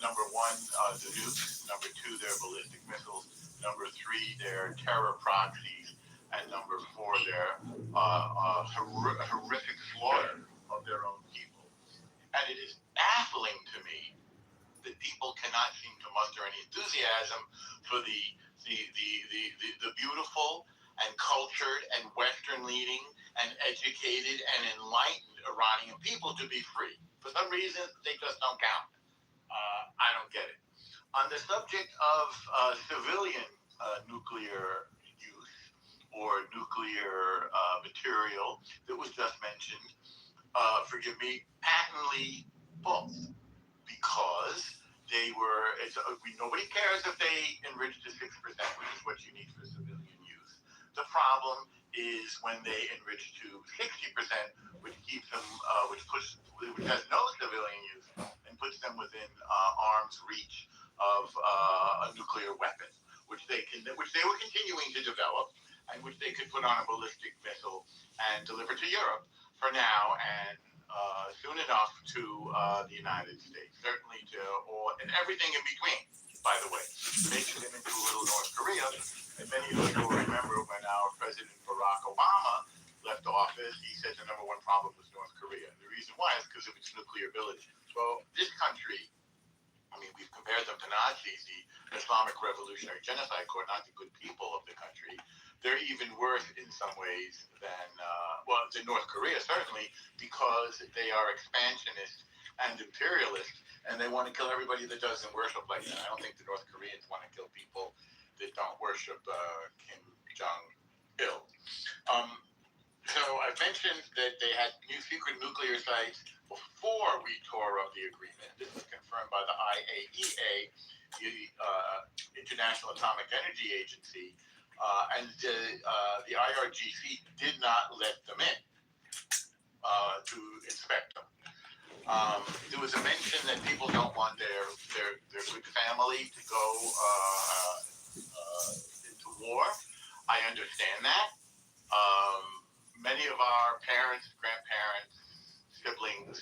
Number 1, the nukes. Number 2, their ballistic missiles. Number 3, their terror proxies. And number 4, their horrific slaughter of their own people. And it is baffling to me that people cannot seem to muster any enthusiasm for the beautiful and cultured and Western-leaning and educated and enlightened Iranian people to be free. For some reason, they just don't count. I don't get it. On the subject of civilian nuclear use or nuclear material that was just mentioned, forgive me, patently false. Because they were, nobody cares if they enrich to 6%, which is what you need for civilian use. The problem is when they enrich to 60%, which keeps them, which has no civilian use and puts them within arm's reach of a nuclear weapon, which they were continuing to develop, and which they could put on a ballistic missile and deliver to Europe for now, and soon enough to the United States, certainly and everything in between, by the way, making them into a little North Korea. And many of us will remember when our President Barack Obama left office, he said the number 1 problem was North Korea. And the reason why is because of its nuclear ability. Well, this country, we've compared them to Nazis, the Islamic Revolutionary Genocide Corps, not the good people of the country. They're even worse in some ways than North Korea, certainly, because they are expansionist and imperialist, and they want to kill everybody that doesn't worship like that. I don't think the North Koreans want to kill people that don't worship Kim Jong-il. So I've mentioned that they had new secret nuclear sites before we tore up the agreement. This was confirmed by the IAEA, the International Atomic Energy Agency, and the IRGC did not let them in to inspect them. There was a mention that people don't want their good family to go into war. I understand that. Many of our parents, grandparents, siblings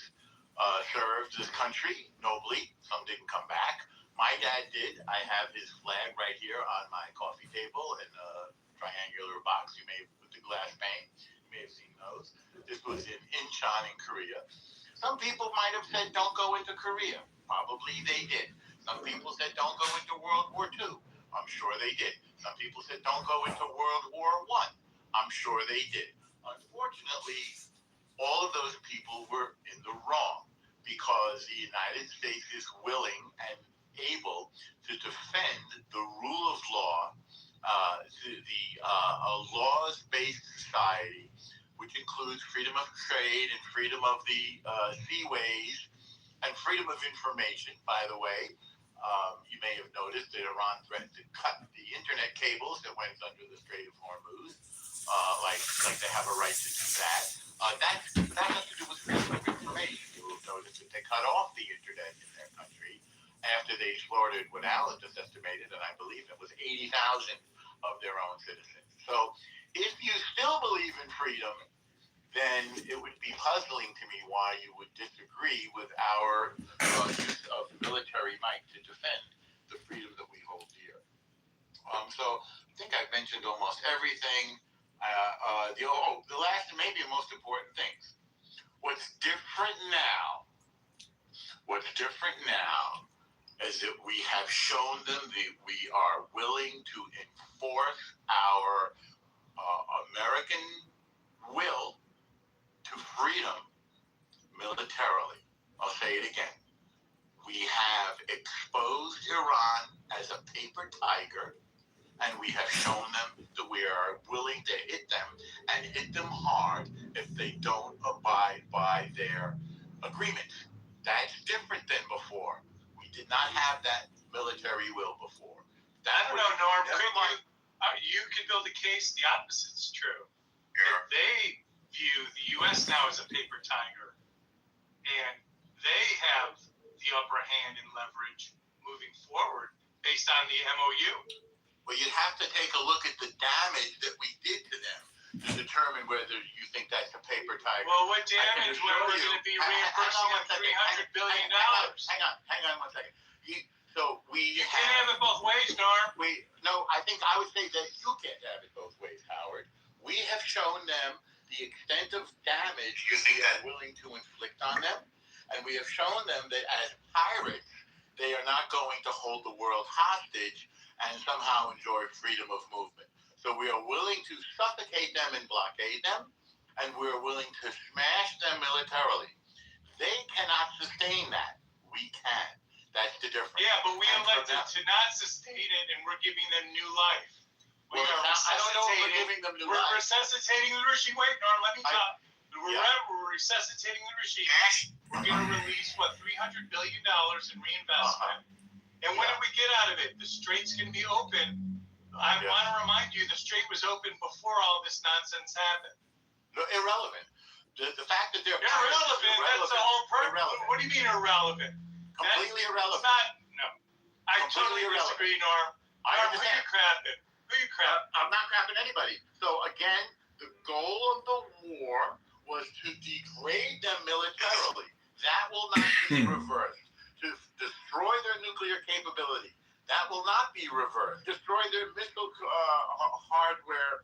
served this country nobly. Some didn't come back. My dad did. I have his flag right here on my coffee table in a triangular box with the glass pane. You may have seen those. This was in Incheon in Korea. Some people might have said don't go into Korea. Probably they did. Some people said don't go into World War II. I'm sure they did. Some people said don't go into World War I. I'm sure they did. Unfortunately, all of those people were in the wrong because the United States is willing and able to defend the rule of law, a laws-based society which includes freedom of trade and freedom of the seaways and freedom of information, by the way. You may have noticed that Iran threatened to cut the internet cables that went under the Strait of Hormuz, like they have a right to do that. That has to do with freedom of information. You will notice that they cut off the internet in their country after they slaughtered what Alan just estimated, and I believe it was 80,000 of their own citizens. So if you still believe in freedom, then it would be puzzling to me why you would disagree with our use of military might to defend the freedom that we hold dear. So I think I've mentioned almost everything. The last and maybe most important things. What's different now is that we have shown them that we are willing to enforce our American will to freedom militarily. I'll say it again. We have exposed Iran as a paper tiger, and we have shown them that we are willing to hit them and hit them hard if they don't abide by their agreements. That's different than before. We did not have that military will before. I don't know, Norm. You could build a case the opposite's true. Yeah. They view the U.S. now as a paper tiger, and they have the upper hand and leverage moving forward based on the MOU. Well, you'd have to take a look at the damage that we did to them to determine whether you think that's a paper tiger. Well, what damage when we're going to be reimbursing them $300 billion? Hang on 1 second. So we you can't have it both ways, Norm. No, I think I would say that you can't have it both ways, Howard. We have shown them the extent of damage we are willing to inflict on them, and we have shown them that as pirates, they are not going to hold the world hostage and somehow enjoy freedom of movement. So we are willing to suffocate them and blockade them, and we are willing to smash them militarily. They cannot sustain that. We can. That's the difference. Yeah, but we elected to not sustain it, and we're giving them new life. I don't know if we're giving them new life. We're resuscitating the regime. Wait, Norm, let me talk. We're resuscitating the regime. We're going to release, $300 billion in reinvestment. And when do we get out of it? The strait's going to be open. I want to remind you, the strait was open before all this nonsense happened. No, irrelevant. The fact that they're irrelevant, that's the whole purpose. What do you mean irrelevant? Completely irrelevant. I totally disagree, Norm. Norm, who you crapping? I'm not crapping anybody. So again, the goal of the war was to degrade them militarily. That will not be reversed. To destroy their nuclear capability. That will not be reversed. Destroy their missile hardware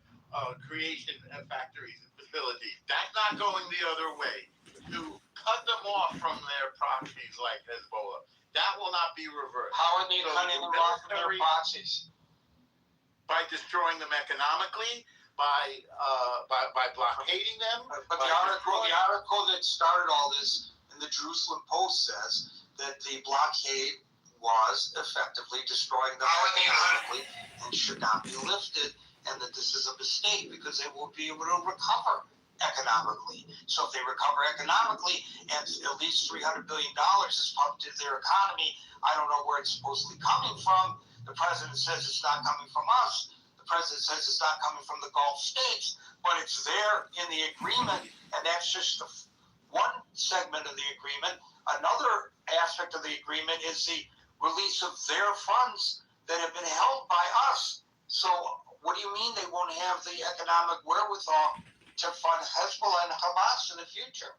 creation factories and facilities. That's not going the other way. To cut them off from their proxies like Hezbollah. That will not be reversed. How are they cutting them off from their proxies? By destroying them economically, by blockading them. But the article that started all this in the Jerusalem Post says that the blockade was effectively destroying them economically and should not be lifted, and that this is a mistake because they will be able to recover economically. So if they recover economically and at least $300 billion is pumped into their economy, I don't know where it's supposedly coming from. The president says it's not coming from us. The president says it's not coming from the Gulf states, but it's there in the agreement, and that's just one segment of the agreement. Another aspect of the agreement is the release of their funds that have been held by us. So what do you mean they won't have the economic wherewithal to fund Hezbollah and Hamas in the future?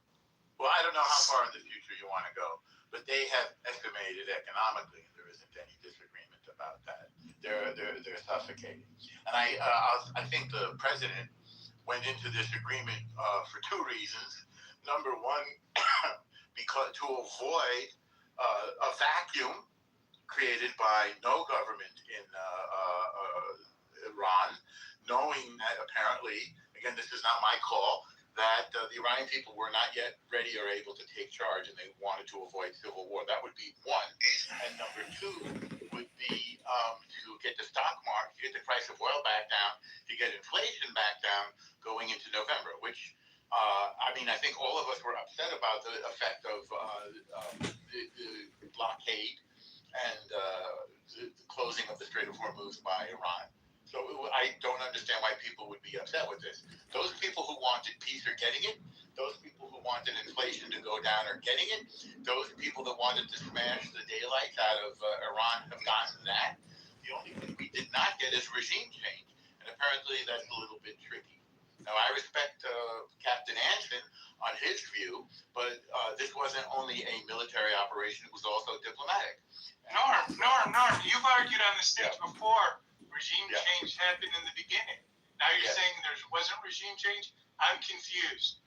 Well, I don't know how far in the future you want to go, but they have estimated economically, and there isn't any disagreement about that. They're suffocating, and I think the president went into this agreement for two reasons. Number one, because to avoid a vacuum created by no government in Iran, knowing that apparently, again, this is not my call, that the Iranian people were not yet ready or able to take charge, and they wanted to avoid civil war. That would be one. And number two would be to get the stock market, to get the price of oil back down, to get inflation back down going into November, which I think all of us were upset about the effect of the blockade and the closing of the Strait of Hormuz by Iran. So I don't understand why people would be upset with this. Those people who wanted peace are getting it. Those people who wanted inflation to go down are getting it. Those people that wanted to smash the daylights out of Iran have gotten that. The only thing we did not get is regime change. And apparently that's a little bit tricky. Now, I respect Captain Anson on his view, but this wasn't only a military operation, it was also diplomatic. Norm, you've argued on the stage before regime change happened in the beginning. Now you're saying there wasn't regime change? I'm confused.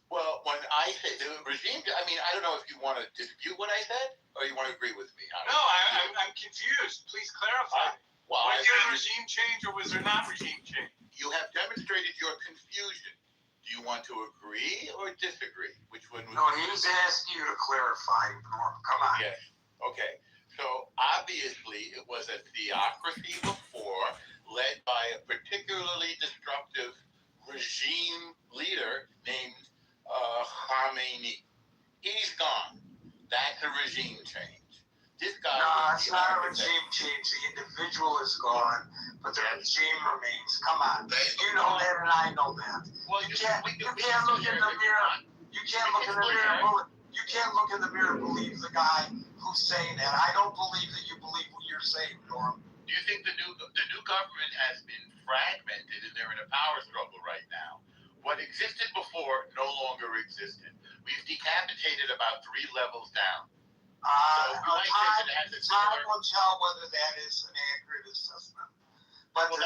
Well, when I say the regime, I don't know if you want to dispute what I said or you want to agree with me. No, I'm confused. Please clarify. Was there regime change or was there not regime change? You have demonstrated your confusion. Do you want to agree or disagree? Which one? No, he's asking you to clarify, Norm. Come on. Yes. Okay. So obviously it was a theocracy before, led by a particularly destructive regime leader named Khamenei. He's gone. That's a regime change. This guy. No, it's not a regime change. The individual is gone, but the regime remains. Come on. You know that and I know that. Well, you can't look in the mirror. You can't look in the mirror. You can't look in the mirror and believe the guy who's saying that. I don't believe that you believe what you're saying, Norm. Do you think the new government has been fragmented and they're in a power struggle right now? What existed before no longer existed. We've decapitated about 3 levels down. Time will tell whether that is an accurate assessment. But the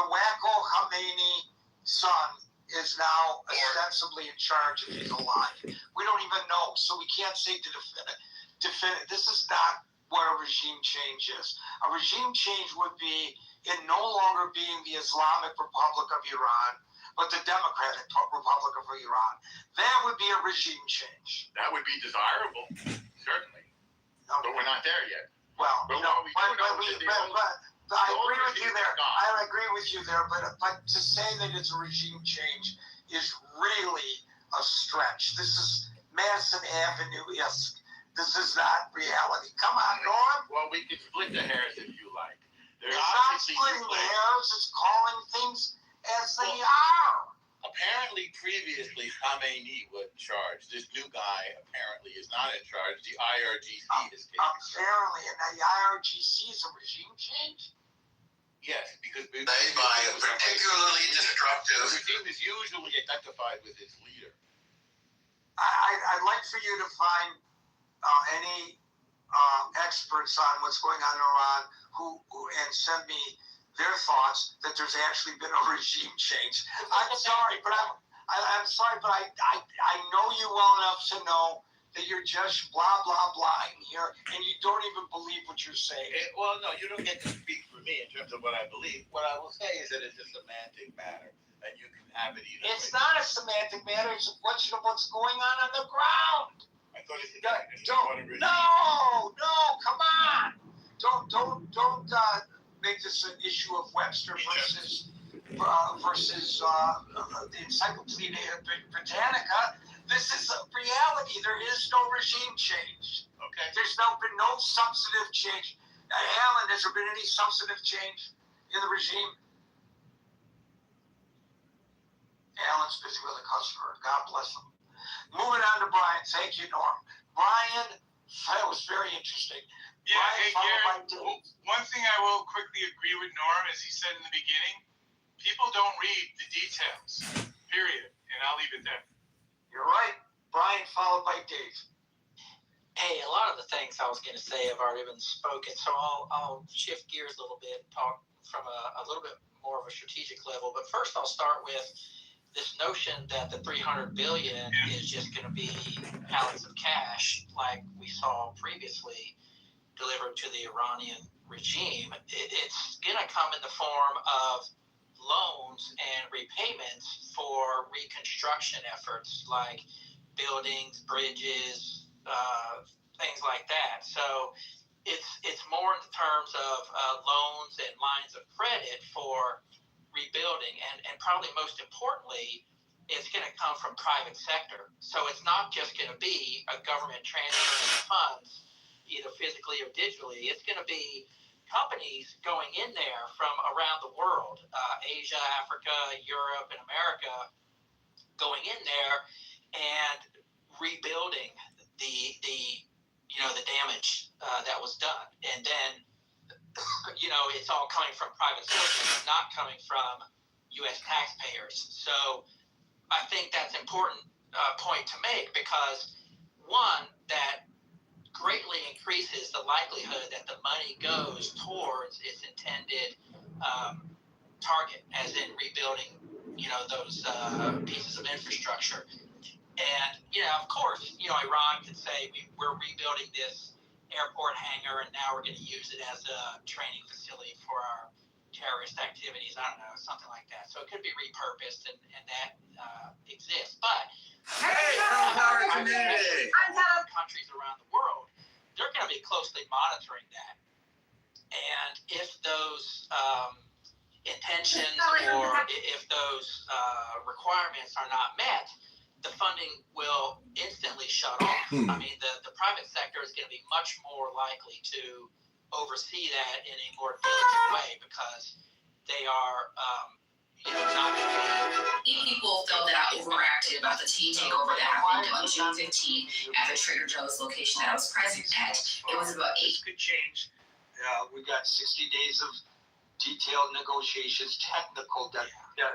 wacko Khamenei son is now ostensibly in charge if he's alive. We don't even know, so we can't say definite. This is not what a regime change is. A regime change would be in no longer being the Islamic Republic of Iran, but the Democratic Republic of Iran. That would be a regime change. That would be desirable, certainly. Okay. But we're not there yet. Well, I agree with you there. I agree with you there, but to say that it's a regime change is really a stretch. This is Madison Avenue-esque. This is not reality. Come on, Norm. Well, we can split the hairs if you like. It's not splitting the hairs. It's calling things as they are. Apparently, previously, Khamenei was in charge. This new guy apparently is not in charge. The IRGC is taking apparently, and the IRGC is a regime change? Yes, because led by a particularly destructive. The regime is usually identified with its leader. I'd like for you to find any experts on what's going on in Iran and send me their thoughts that there's actually been a regime change. I'm sorry, but I'm sorry, but I know you well enough to know that you're just blah blah blah here, and you don't even believe what you're saying. Well, no, you don't get to speak for me in terms of what I believe. What I will say is that it's a semantic matter, and you can have it either way. It's not a semantic matter. It's a question of what's going on the ground. I thought it's No, come on. Don't make this an issue of Webster versus the Encyclopedia Britannica. This is a reality. There is no regime change. Okay. There's been no substantive change. Alan, has there been any substantive change in the regime? Alan's busy with a customer. God bless him. Moving on to Brian. Thank you, Norm. Brian, that was very interesting. Yeah, Brian, hey, Gary, one thing I will quickly agree with Norm, as he said in the beginning, people don't read the details, period. And I'll leave it there. You're right. Brian, followed by Dave. Hey, a lot of the things I was going to say have already been spoken, so I'll shift gears a little bit, talk from a little bit more of a strategic level. But first, I'll start with this notion that the $300 billion is just going to be pallets of cash, like we saw previously delivered to the Iranian regime. It's going to come in the form of loans and repayments for reconstruction efforts like buildings, bridges, things like that. So it's more in terms of loans and lines of credit for rebuilding, and probably most importantly, it's going to come from private sector. So it's not just going to be a government transferring funds, either physically or digitally. It's going to be companies going in there from around the world, Asia, Africa, Europe, and America, going in there and rebuilding the damage that was done. And then, it's all coming from private sources, not coming from U.S. taxpayers. So I think that's an important point to make, because one, that greatly increases the likelihood that the money goes towards its intended target, as in rebuilding, those pieces of infrastructure. And, of course, Iran could say we're rebuilding this airport hangar and now we're going to use it as a training facility for our terrorist activities. I don't know, something like that. So it could be repurposed, and that exists. But countries around the world, they're going to be closely monitoring that. And if those intentions or if those requirements are not met, the funding will instantly shut off. I mean, the private sector is going to be much more likely to oversee that in a more diligent way, because they are not going to be. People felt that I overreacted about the teen takeover that happened on June 15 at the Trader Joe's location that I was present at. It was about 8. This could change. We've got 60 days of detailed negotiations, technical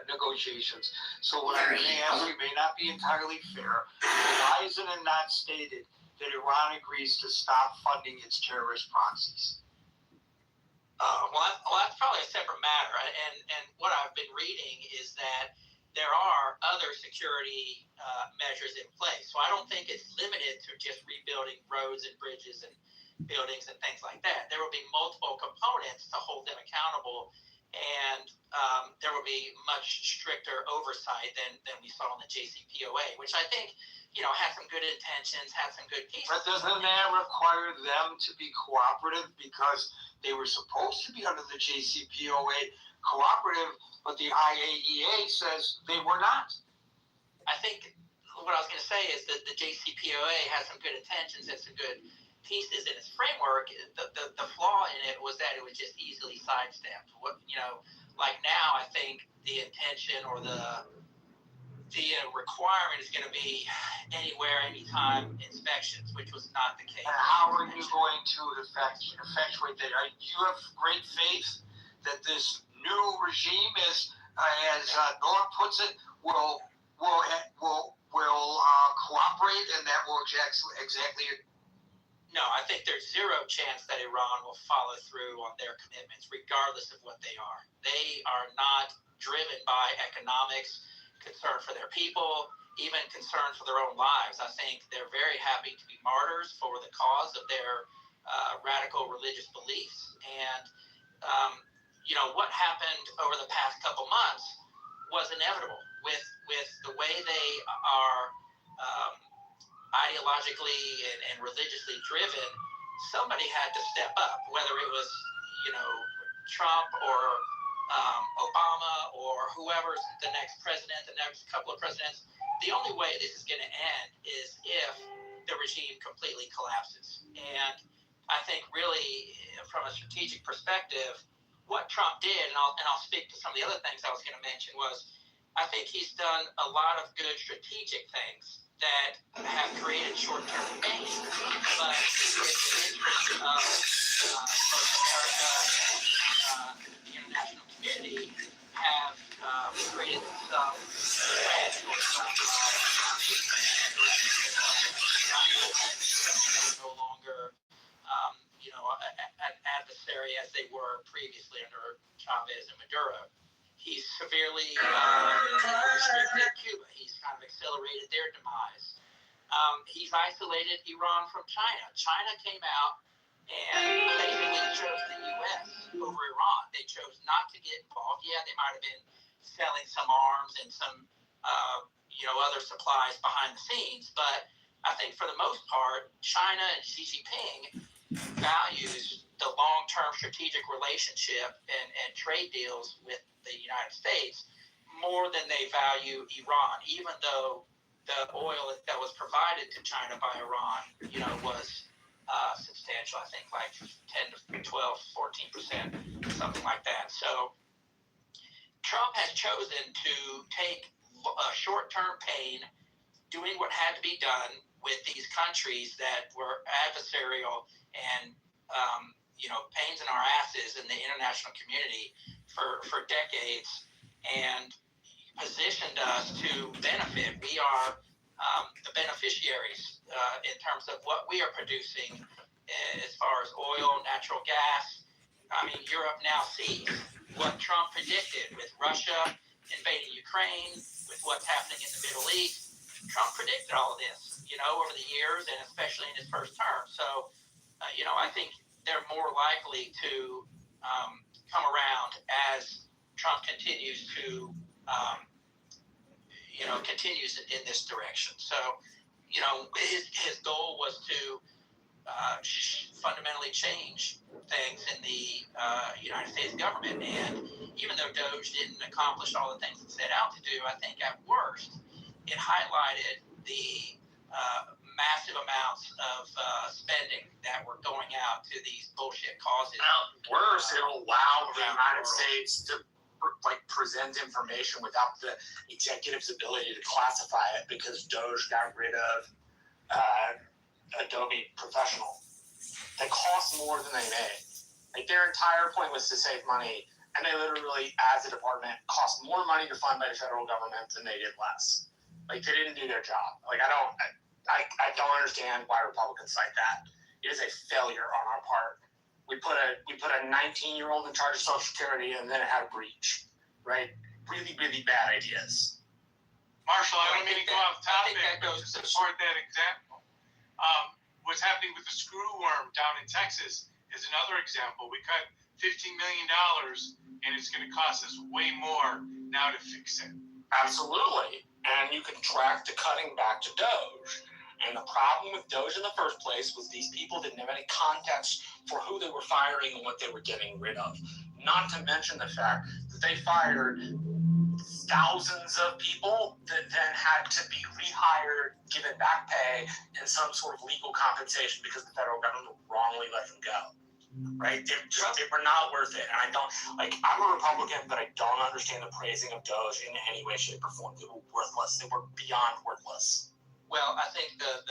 negotiations. So what I'm going to ask you may not be entirely fair. Why isn't it not stated that Iran agrees to stop funding its terrorist proxies? Well, that's probably a separate matter. And what I've been reading is that there are other security measures in place. So I don't think it's limited to just rebuilding roads and bridges and buildings and things like that. There will be multiple components to hold them accountable, and there will be much stricter oversight than we saw in the JCPOA, which I think, had some good intentions, had some good pieces. But doesn't that require them to be cooperative, because they were supposed to be under the JCPOA cooperative, but the IAEA says they were not? I think what I was going to say is that the JCPOA had some good intentions and some good pieces in its framework. The flaw in it was that it was just easily sidestepped. Like now, I think the intention or the requirement is going to be anywhere, anytime inspections, which was not the case. And how are you going to effectuate that? You have great faith that this new regime is, as Norm puts it, will cooperate, and that will exactly. No, I think there's zero chance that Iran will follow through on their commitments, regardless of what they are. They are not driven by economics, concern for their people, even concern for their own lives. I think they're very happy to be martyrs for the cause of their radical religious beliefs. And, what happened over the past couple months was inevitable with the way they are ideologically and religiously driven. Somebody had to step up, whether it was, Trump or Obama or whoever's the next president, the next couple of presidents. The only way this is going to end is if the regime completely collapses. And I think really, from a strategic perspective, what Trump did, and I'll speak to some of the other things I was going to mention, was I think he's done a lot of good strategic things that have created short-term gain, but it's the interest of both America and the international community have created some no longer an adversary as they were previously under Chavez and Maduro. He's severely restricted Cuba. He's kind of accelerated their demise. He's isolated Iran from China. China came out and basically chose the U.S. over Iran. They chose not to get involved. Yeah, they might have been selling some arms and some other supplies behind the scenes, but I think for the most part, China and Xi Jinping values the long-term strategic relationship and trade deals with the the United States more than they value Iran, even though the oil that was provided to China by Iran, was substantial. I think like 10 to 12, 14%, something like that. So Trump has chosen to take short-term pain, doing what had to be done with these countries that were adversarial and pains in our asses in the international community for decades, and positioned us to benefit. We are the beneficiaries in terms of what we are producing as far as oil, natural gas. I mean, Europe now sees what Trump predicted with Russia invading Ukraine, with what's happening in the Middle East. Trump predicted all of this, over the years, and especially in his first term. So, I think they're more likely to come around as Trump continues to continues in this direction. So, his goal was to fundamentally change things in the United States government. And even though Doge didn't accomplish all the things it set out to do, I think at worst, it highlighted the massive amounts of spending that were going out to these bullshit causes. At worst, it allowed the United States to present information without the executive's ability to classify it, because Doge got rid of Adobe Professional. They cost more than they made. Their entire point was to save money, and they literally, as a department, cost more money to fund by the federal government than they did less. They didn't do their job. I don't understand why Republicans cite that. It is a failure on our part. We put a 19-year-old in charge of Social Security, and then it had a breach, right? Really, really bad ideas. Marshall, I don't mean to go off topic, but to support that example, what's happening with the screw worm down in Texas is another example. We cut $15 million, and it's going to cost us way more now to fix it. Absolutely. And you can track the cutting back to Doge. And the problem with Doge in the first place was these people didn't have any context for who they were firing and what they were getting rid of. Not to mention the fact that they fired thousands of people that then had to be rehired, given back pay, and some sort of legal compensation because the federal government wrongly let them go. Right? They were not worth it. And I don't, I'm a Republican, but I don't understand the praising of Doge in any way, shape, or form. They were worthless. They were beyond worthless. Well, I think the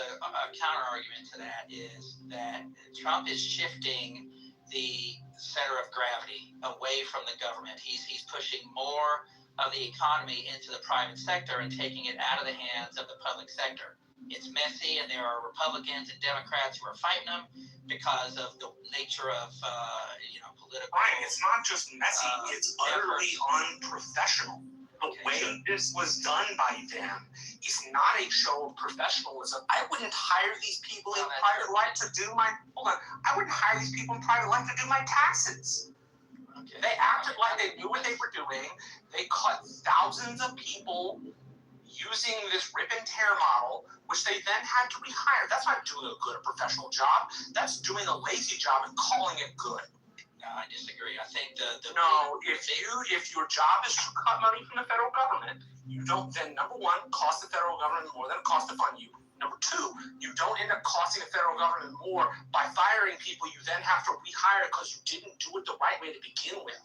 counter argument to that is that Trump is shifting the center of gravity away from the government. He's pushing more of the economy into the private sector and taking it out of the hands of the public sector. It's messy, and there are Republicans and Democrats who are fighting them because of the nature of political. Right, it's not just messy; it's utterly unprofessional. The way this was done by them is not a show of professionalism. I wouldn't hire these people in private life to do my. I wouldn't hire these people in private life to do my taxes. Okay. They acted like they knew what they were doing. They cut thousands of people using this rip and tear model, which they then had to rehire. That's not doing a good professional job. That's doing a lazy job and calling it good. No, I disagree. I think if your job is to cut money from the federal government, you don't then, number one, cost the federal government more than it costs to fund you. Number two, you don't end up costing the federal government more by firing people you then have to rehire because you didn't do it the right way to begin with.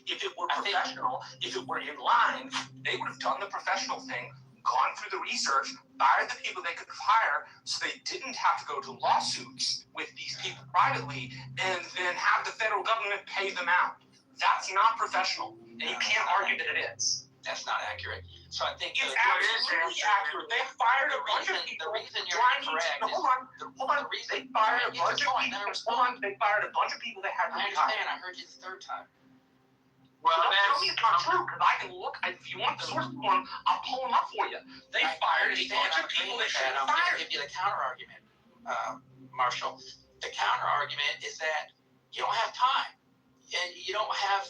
If it were professional, if it were in line, they would have done the professional thing, gone through the research, fired the people they could hire so they didn't have to go to lawsuits with these people privately and then have the federal government pay them out. That's not professional, and you can't argue that it is. That's not accurate. So I think it's absolutely accurate. They fired a bunch of people. The reason you're incorrect hold on. They fired a bunch of people. They fired a bunch of people they had to rehire. I understand. I heard you the third time. Well, tell me it's not true, because I can look. If you want the source form, I'll pull them up for you. They fired a bunch of people that should have fired. I'm going to give you the counter argument, Marshall. The counter argument is that you don't have time, and you don't have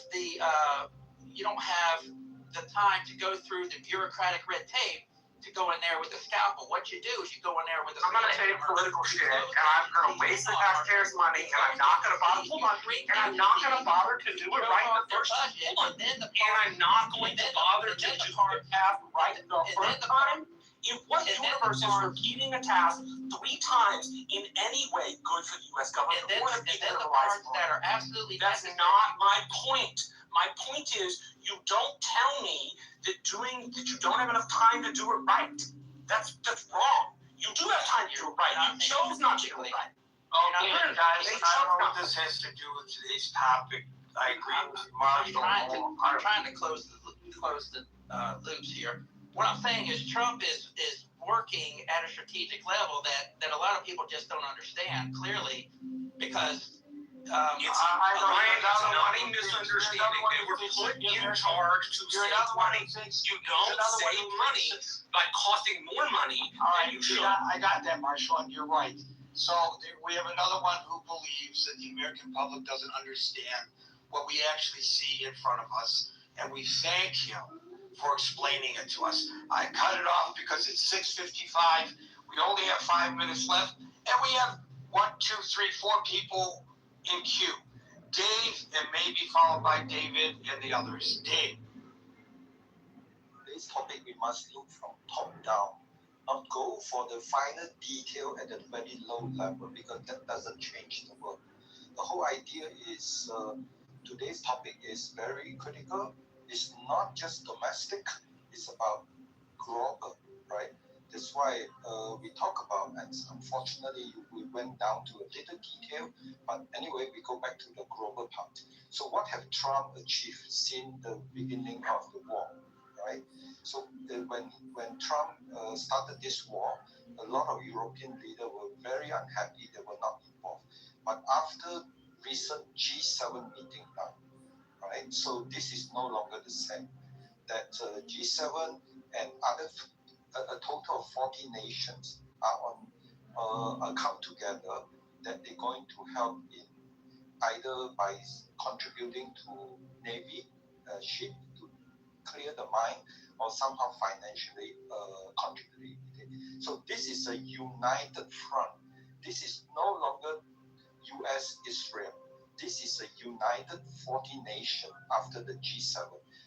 the time to go through the bureaucratic red tape to go in there with a scalpel. What you do is you go in there with a I'm going to take political shit, and I'm going to waste the taxpayers' money, and I'm not going to bother. Hold on, and I'm not going to bother to do it right in the first. budget, Hold on. and then the And I'm not going to bother to do the task right the first time. If what universe is repeating a task 3 times in any way good for the U.S. government, and then the parts that are absolutely that's necessary. not my point. My point is you don't tell me that you don't have enough time to do it right. That's wrong. You do have time to do it right. You chose not to do it right. Okay, guys, They I don't know what chose this has to do with today's topic. I agree with Marshall. I'm trying to close the loops here. What I'm saying is Trump is working at a strategic level that a lot of people just don't understand clearly, because It's not a misunderstanding. They were put in charge to save money. You don't save money by costing more money than you should. I got that, Marshall, and you're right. So we have another one who believes that the American public doesn't understand what we actually see in front of us, and we thank him for explaining it to us. I cut it off because it's 6:55. We only have 5 minutes left, and we have 1, 2, 3, 4 people in queue. Dave, and maybe followed by David and the others. Dave. This topic we must look from top down, not go for the final detail at a very low level, because that doesn't change the world. The whole idea is today's topic is very critical. It's not just domestic, it's about global, right? That's why we talk about, and unfortunately we went down to a little detail, but anyway, we go back to the global part. So what have Trump achieved since the beginning of the war, right? So when Trump started this war, a lot of European leaders were very unhappy they were not involved. But after recent G7 meeting now, right? So this is no longer the same. That G7 and other a total of 40 nations are come together that they're going to help in either by contributing to Navy ship to clear the mine, or somehow financially contributing. So this is a united front. This is no longer U.S. Israel. This is a united 40 nation after the G7.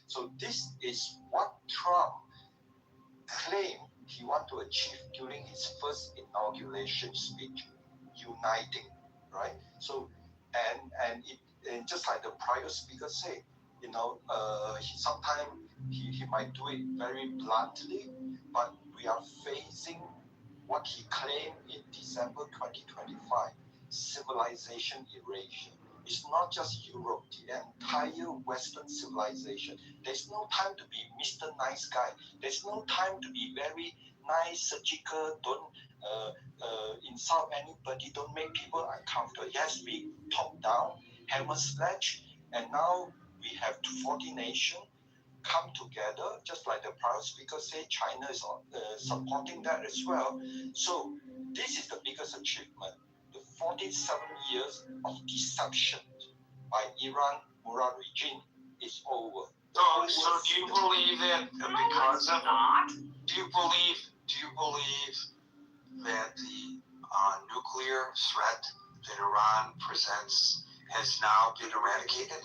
So this is what Trump claimed he wanted to achieve during his first inauguration speech, uniting, right? So and just like the prior speaker said, sometimes he might do it very bluntly, but we are facing what he claimed in December 2025, civilization erasure. It's not just Europe, the entire Western civilization. There's no time to be Mr. Nice Guy. There's no time to be very nice, surgical, don't insult anybody, don't make people uncomfortable. Yes, we top down, hammer sledge, and now we have 40 nations come together, just like the prior speaker said, China is supporting that as well. So this is the biggest achievement. The 47 years of deception by Iran-Murad regime is over. So do you believe that because of not? Do you believe that the nuclear threat that Iran presents has now been eradicated?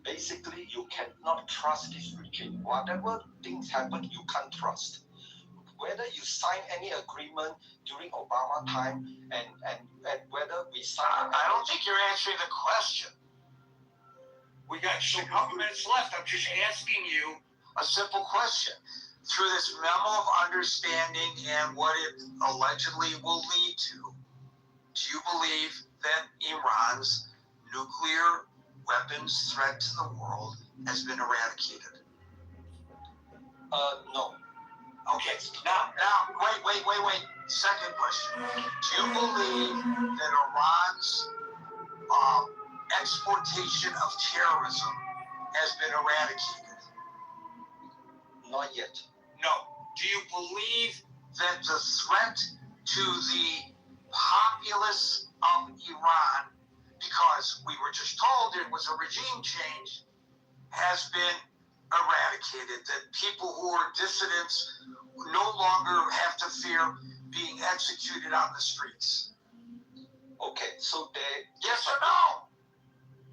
Basically, you cannot trust this regime. Whatever things happen, you can't trust. Whether you sign any agreement during Obama time and whether we sign... I don't think you're answering the question. We got a couple minutes left. I'm just asking you a simple question. Through this memo of understanding and what it allegedly will lead to, do you believe that Iran's nuclear weapons threat to the world has been eradicated? No. Okay. Now, wait. Second question. Do you believe that Iran's exportation of terrorism has been eradicated? Not yet. No. Do you believe that the threat to the populace of Iran, because we were just told it was a regime change, has been eradicated, that people who are dissidents no longer have to fear being executed on the streets? Okay, so Yes or no?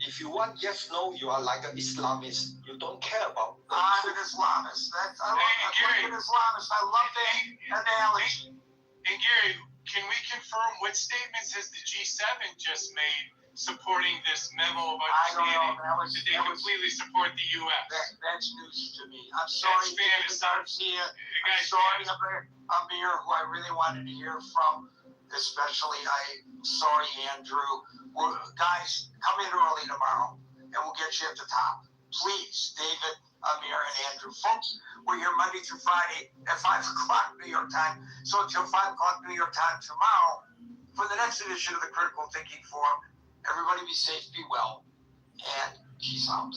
If you want yes, no, you are like an Islamist. You don't care about. I'm an Islamist. I'm an Islamist. I love that analogy. And Gary, can we confirm what statements has the G7 just made supporting this memo of understanding? Did they completely support the U.S.? That's news to me. I'm sorry, That's Garcia. I'm sorry, Amir, who I really wanted to hear from. Especially, I'm sorry, Andrew. Guys, come in early tomorrow, and we'll get you at the top. Please, David, Amir, and Andrew. Folks, we're here Monday through Friday at 5 o'clock New York time. So until 5 o'clock New York time tomorrow, for the next edition of the Critical Thinking Forum, everybody be safe, be well, and peace out.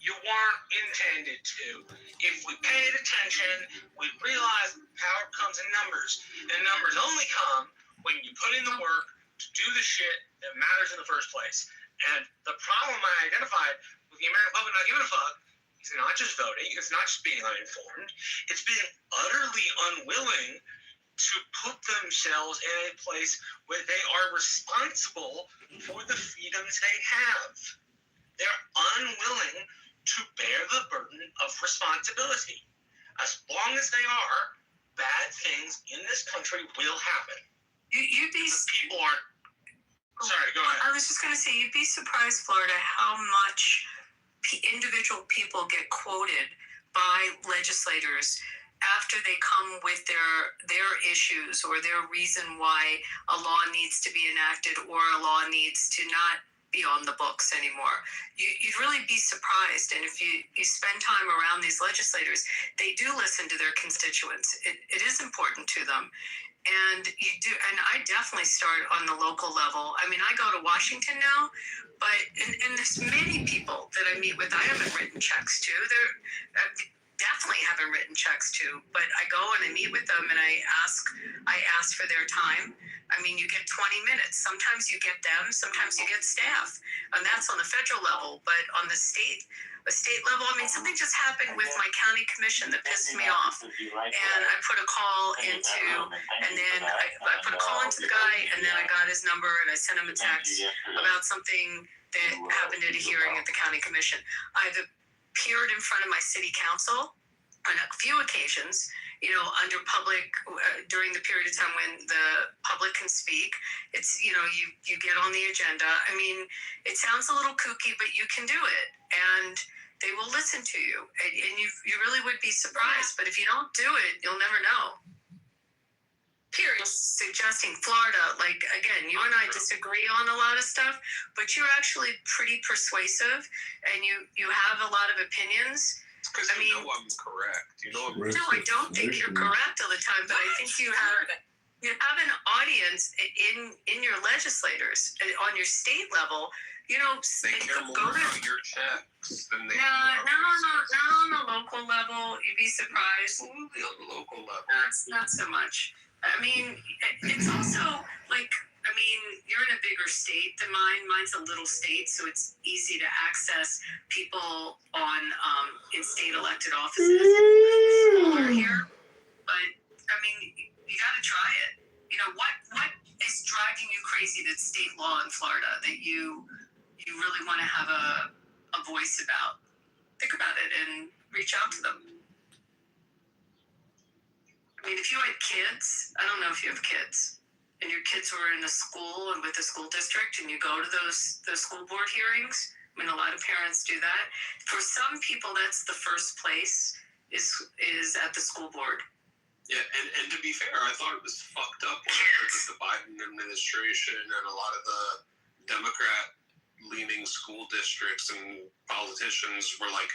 You weren't intended to. If we paid attention, we'd realize power comes in numbers. And numbers only come when you put in the work to do the shit that matters in the first place. And the problem I identified with the American public not giving a fuck is not just voting, it's not just being uninformed, it's being utterly unwilling to put themselves in a place where they are responsible for the freedoms they have. They're unwilling to bear the burden of responsibility. As long as they are, bad things in this country will happen. You'd be. People aren't. Sorry, go ahead. I was just going to say, you'd be surprised, Florida, how much individual people get quoted by legislators after they come with their issues or their reason why a law needs to be enacted or a law needs to not be on the books anymore. You'd really be surprised. And if you spend time around these legislators, they do listen to their constituents. It is important to them. And you do, and I definitely start on the local level. I mean, I go to Washington now, but and there's many people that I meet with I haven't written checks to. Definitely haven't written checks to, but I go and I meet with them and I ask for their time. I mean, you get 20 minutes. Sometimes you get them, sometimes you get staff, and that's on the federal level. But on the state level, I mean, something just happened with my county commission that pissed me off, and I put a call into, and then I put a call into the guy, and then I got his number and I sent him a text about something that happened at a hearing at the county commission. I've appeared in front of my city council on a few occasions, under public, during the period of time when the public can speak. It's, you get on the agenda. I mean, it sounds a little kooky, but you can do it. And they will listen to you. And you really would be surprised. But if you don't do it, you'll never know. Period. Suggesting Florida, like, again, you and I disagree on a lot of stuff, but you're actually pretty persuasive and you have a lot of opinions. It's because I mean- I'm correct. You know I'm No, I don't think you're correct all the time, but I think you have an audience in your legislators on your state level. You know, They care go more to about your checks than they do not about on the local level. You'd be surprised. Absolutely on the local level. Not so much. I mean, it's also like, I mean, you're in a bigger state than mine. Mine's a little state, so it's easy to access people on in state elected offices. Smaller here, but I mean, you got to try it. You know, what is driving you crazy? That's state law in Florida that you really want to have a voice about. Think about it and reach out to them. I mean, if you had kids, I don't know if you have kids, and your kids were in a school and with a school district, and you go to those school board hearings. I mean, a lot of parents do that. For some people, that's the first place is at the school board. Yeah, and to be fair, I thought it was fucked up when I heard that the Biden administration and a lot of the Democrat-leaning school districts and politicians were like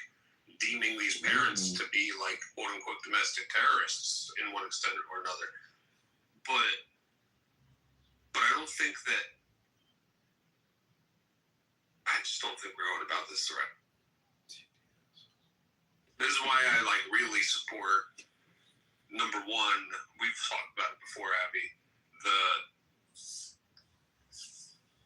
deeming these parents to be like quote unquote domestic terrorists in one extent or another. But I don't think that I just don't think we're going about this the right. This is why I like really support number one, we've talked about it before, Abby,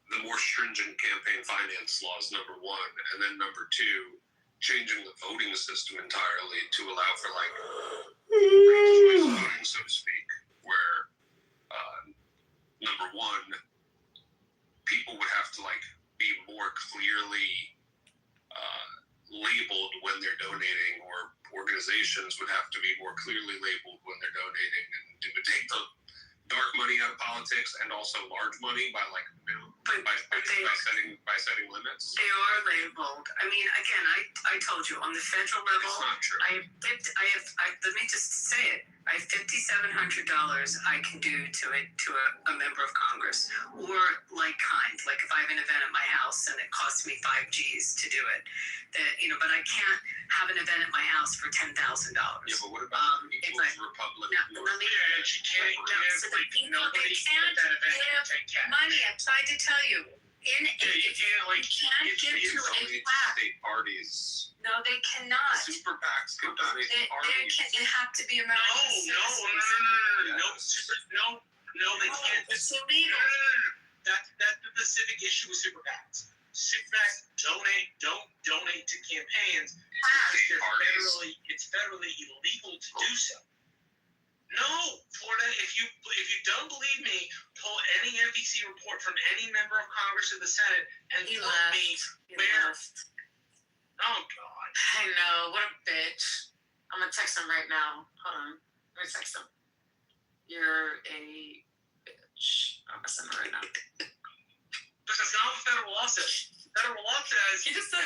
the more stringent campaign finance laws, number one, and then number two, changing the voting system entirely to allow for like ranked choice voting, so to speak, where number one, people would have to like be more clearly labeled when they're donating, or organizations would have to be more clearly labeled when they're donating, and it would take the dark money out of politics and also large money by like by setting limits. They are labeled. I mean, again, I told you on the federal level. It's not true. Let me just say it. I have $5,700 I can do to a member of Congress, or like if I have an event at my house and it costs me $5,000 to do it, but I can't have an event at my house for $10,000. Yeah, but what about the People's Republic? She can't give nobody at that event can take cash. Money. I tried to tell you. You can't give to a plaque. State parties. No, they cannot. Super PACs can donate parties. It have to be American citizens. No, they can't. It's illegal. That's the civic issue with super PACs. Super PACs don't donate to campaigns because it's federally illegal to do so. No, Florida, if you don't believe me, pull any NBC report from any member of Congress or the Senate and tell me where. Oh, God. I know. What a bitch. I'm going to text him right now. Hold on. Let me text him. You're a bitch. I'm going to send him right now. Because that's not what federal law says. Federal law says. He just said,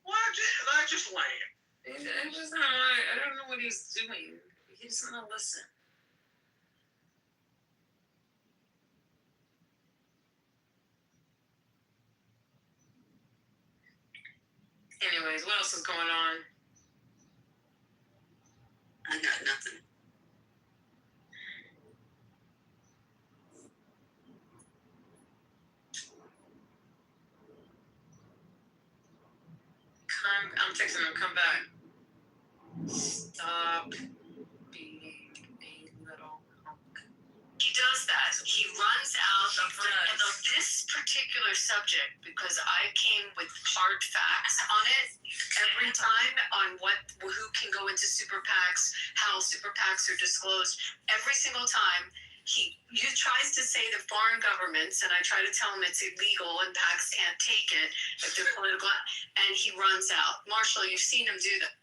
Well, I'm just lame. I don't know what he's doing. He doesn't want to listen. Anyways, what else is going on? I got nothing. I'm texting him, come back. Stop being a little punk. He does that. He runs out of this particular subject because I came with hard facts on it every time on who can go into super PACs, how super PACs are disclosed. Every single time he tries to say the foreign governments, and I try to tell him it's illegal and PACs can't take it if they're political, and he runs out. Marshall, you've seen him do that.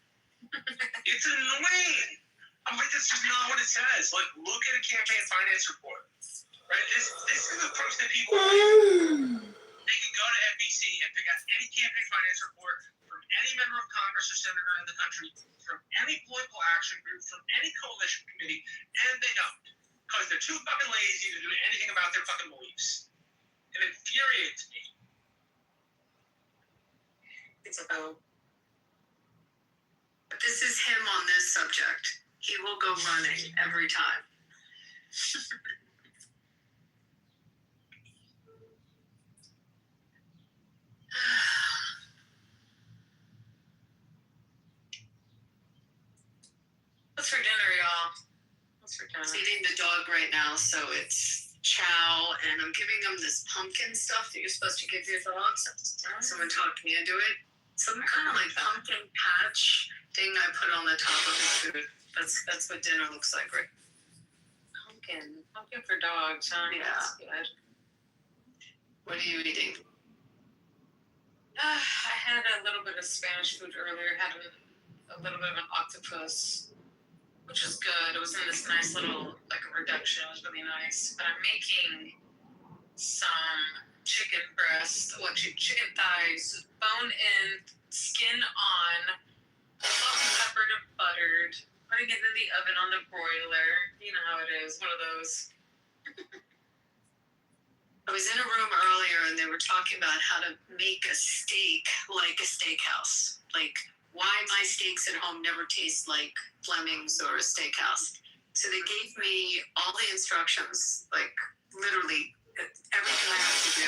It's annoying. I'm like, this is not what it says. Like, look at a campaign finance report. Right? This is the approach that people like. They can go to NBC and pick out any campaign finance report from any member of Congress or senator in the country, from any political action group, from any coalition committee, and they don't. Because they're too fucking lazy to do anything about their fucking beliefs. It infuriates me. It's about This is him on this subject. He will go running every time. What's for dinner, y'all? What's for dinner? He's eating the dog right now, so it's chow, and I'm giving him this pumpkin stuff that you're supposed to give your dogs. Someone talked me into it. Some kind of like pumpkin patch thing I put on the top of his food. That's what dinner looks like, right? Pumpkin for dogs, huh? Yeah. That's good. What are you eating? I had a little bit of Spanish food earlier. Had a little bit of an octopus, which is good. It was in this nice little like a reduction. It was really nice. But I'm making some chicken breast, chicken thighs, bone in, skin on, salt and peppered and buttered. Putting it in the oven on the broiler. You know how it is. One of those. I was in a room earlier and they were talking about how to make a steak like a steakhouse. Like why my steaks at home never taste like Fleming's or a steakhouse. So they gave me all the instructions, like literally everything I have to do.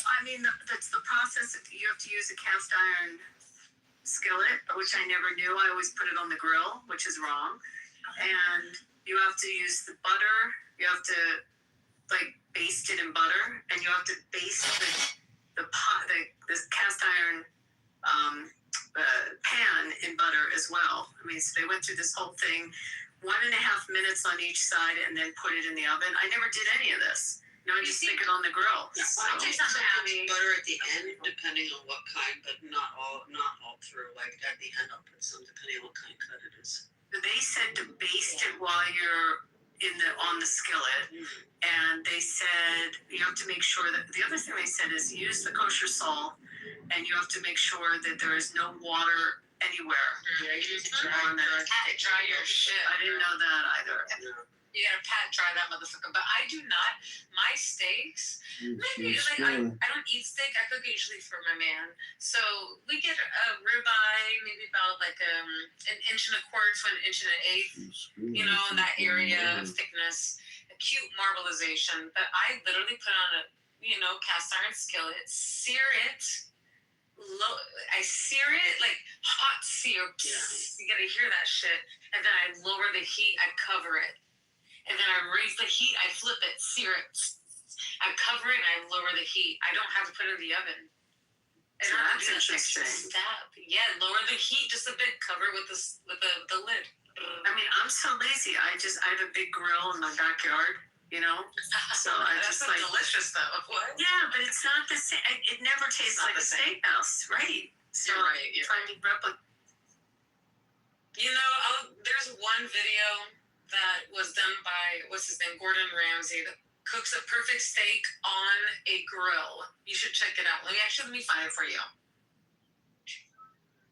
I mean, that's the process. You have to use a cast iron skillet, which I never knew. I always put it on the grill, which is wrong. And you have to use the butter. You have to like baste it in butter, and you have to baste the cast iron pan in butter as well. I mean, so they went through this whole thing, 1.5 minutes on each side, and then put it in the oven. I never did any of this. No, I just stick it on the grill. So, So, Abby. Butter at the end, depending on what kind, but not all through. Like at the end, I'll put some depending on what kind of cut it is. they said to baste it while you're on the skillet, and they said you have to make sure that the other thing they said is use the kosher salt, and you have to make sure that there is no water anywhere. Yeah, you need to dry your shit. I didn't know that either. You gotta pat dry that motherfucker. But I do not. My steaks, maybe like I don't eat steak. I cook usually for my man. So we get a ribeye, maybe about like 1.25 inches to 1.8 inches. You know, in that area of thickness. A cute marbleization. But I literally put on a cast iron skillet, sear it. I sear it like hot sear. You gotta hear that shit. And then I lower the heat. I cover it. And then I raise the heat, I flip it, sear it. I cover it and I lower the heat. I don't have to put it in the oven. I don't have to do that extra step. Yeah, lower the heat just a bit, cover it with the lid. I mean, I'm so lazy. I have a big grill in my backyard, So I That's just like delicious though. What? Yeah, but it's not the same. It never tastes like a steakhouse, right? So You're right. trying to replicate. There's one video that was done by what's his name, Gordon Ramsay, that cooks a perfect steak on a grill. You should check it out. Let me find it for you.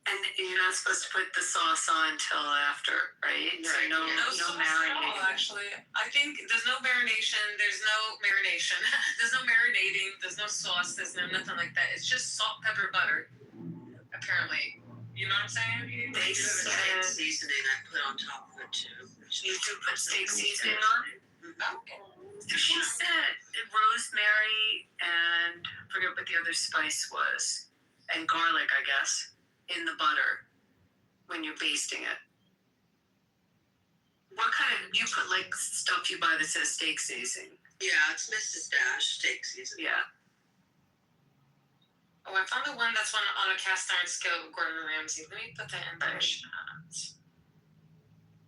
And you're not supposed to put the sauce on until after, right? Right. So no marinating. Actually, I think there's no marination. There's no marination. There's no marinating. There's no sauce. There's no nothing like that. It's just salt, pepper, butter. Apparently, you know what I'm saying? They said Seasoning I put on top of it too. you do put steak seasoning on it. Okay. She said rosemary and I forget what the other spice was, and garlic, I guess, in the butter when you're basting it. What kind of you put like stuff you buy that says steak seasoning? Yeah, it's Mrs. Dash steak seasoning. Yeah. Oh, I found the one that's on a cast iron skillet with Gordon Ramsay. Let me put that in the chat.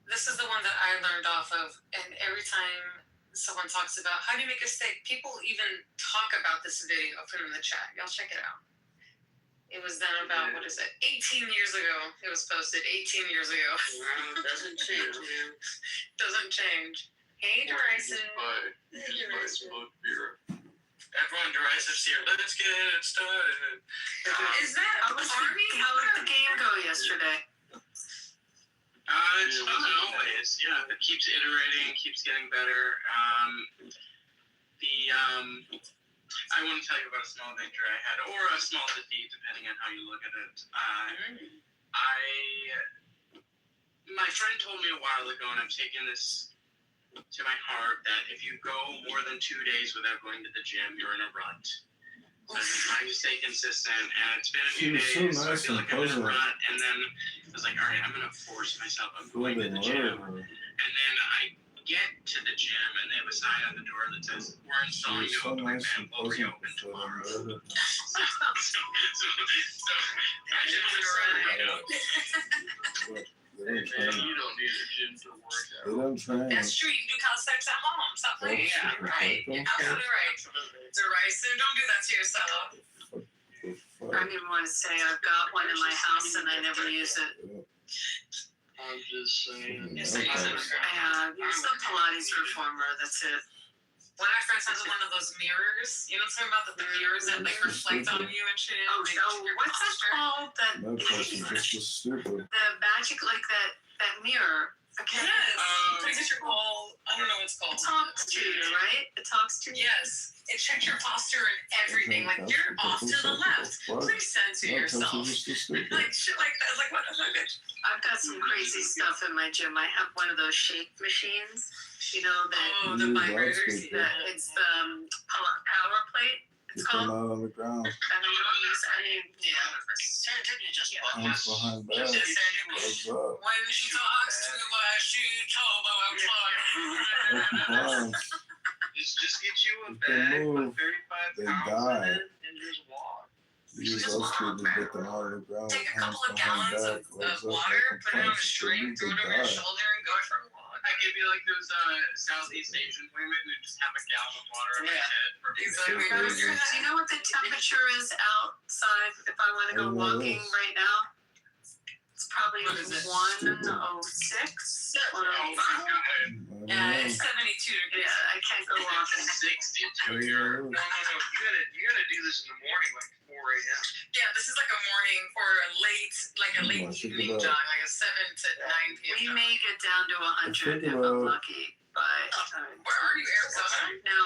This is the one that I learned off of, and every time someone talks about how do you make a steak, people even talk about this video. I'll put it in the chat. Y'all check it out. It was done about, 18 years ago. It was posted 18 years ago. Wow, it doesn't change, man. Doesn't change. Hey, Derison. Everyone derises here. Let's get it started. Is that How did the game go yesterday? It's always, it keeps iterating, keeps getting better. I want to tell you about a small victory I had, or a small defeat, depending on how you look at it. I My friend told me a while ago, and I've taken this to my heart, that if you go more than 2 days without going to the gym, you're in a rut. So I've been trying to stay consistent, and it's been a few days, so I feel like I'm in a rut, and then I was like, all right, I'm going to force myself. I'm going to the gym. And then I get to the gym, and they have a sign on the door that says, we're installing new equipment, we'll reopen tomorrow. So I just They don't train. You don't need a gym to work out. They don't train. That's true. You can do calisthenics at home. Stop playing. Yeah, Right. You're absolutely right. It's a right. So don't do that to yourself. I don't even want to say I've got one in my house and I never use it. I'm just saying. I have used the Pilates reformer. That's it. One of my friends has one of those mirrors. You know what I'm talking about? The mirrors that like reflect on you and shit. Oh, what's that called? That Just stupid. the magic, like that mirror. Okay. Yes. It's your whole. I don't know what it's called. It talks to you, right? It talks to you. Yes. It checks your posture and everything. Like you're off to the left. Please censor yourself. Like shit like that. Like what the fuck? I've got some crazy stuff in my gym. I have one of those shake machines. You know that. The vibrators. It's the power plate. It's Get them called. out on the ground. I don't use any. Serendipity just Hands behind back. What's up? When she talks to us, she told Come on. Just get you a If they bag, move, put 35 they pounds die. in it, and just walk. Use those two to get them out of the ground. Take a Hands couple of behind gallons back. Legs of up water, like put it on a punch. string, throw it over your shoulder, and go for a walk. I could be like those Southeast Asian women who just have a gallon of water on their head. Exactly. Do you know what the temperature is outside if I want to go walking right now? It's probably 106, 105. Yeah, it's 72 degrees. Yeah, I can't go walking. 60 to your. No. You gotta do this in the morning, like 4 a.m. Yeah, this is like a morning or a late evening jog, like a 7 to 9 p.m. We may get down to 100 if I'm lucky. But where are you, Arizona? no,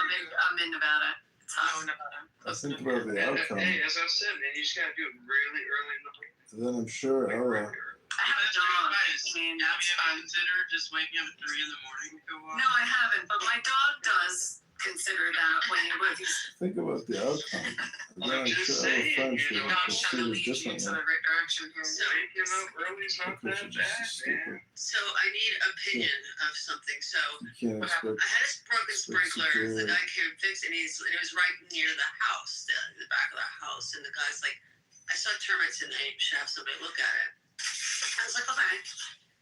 I'm in Nevada. It's hot. Oh, Nevada. I think about the outcome. Hey, as I said, man, you just gotta do it really early in the morning. Then I'm sure Ella. I have a dog. I mean, Have you ever considered just waking up at 3 in the morning to go walk? no, I haven't. But my dog does consider that when he was. Think about the outcome. Then I'm sure Ella friends will God's trying to proceed lead you differently. into the right direction here. So waking up early is not Because that you're just bad, stupid. man. So I need opinion of something. So You can't expect I had a broken sprinkler. security. The guy came and fixed it, and it was right near the house, the back of the house. And the guy's like, I saw termites in there. You should have somebody look at it. I was like, okay.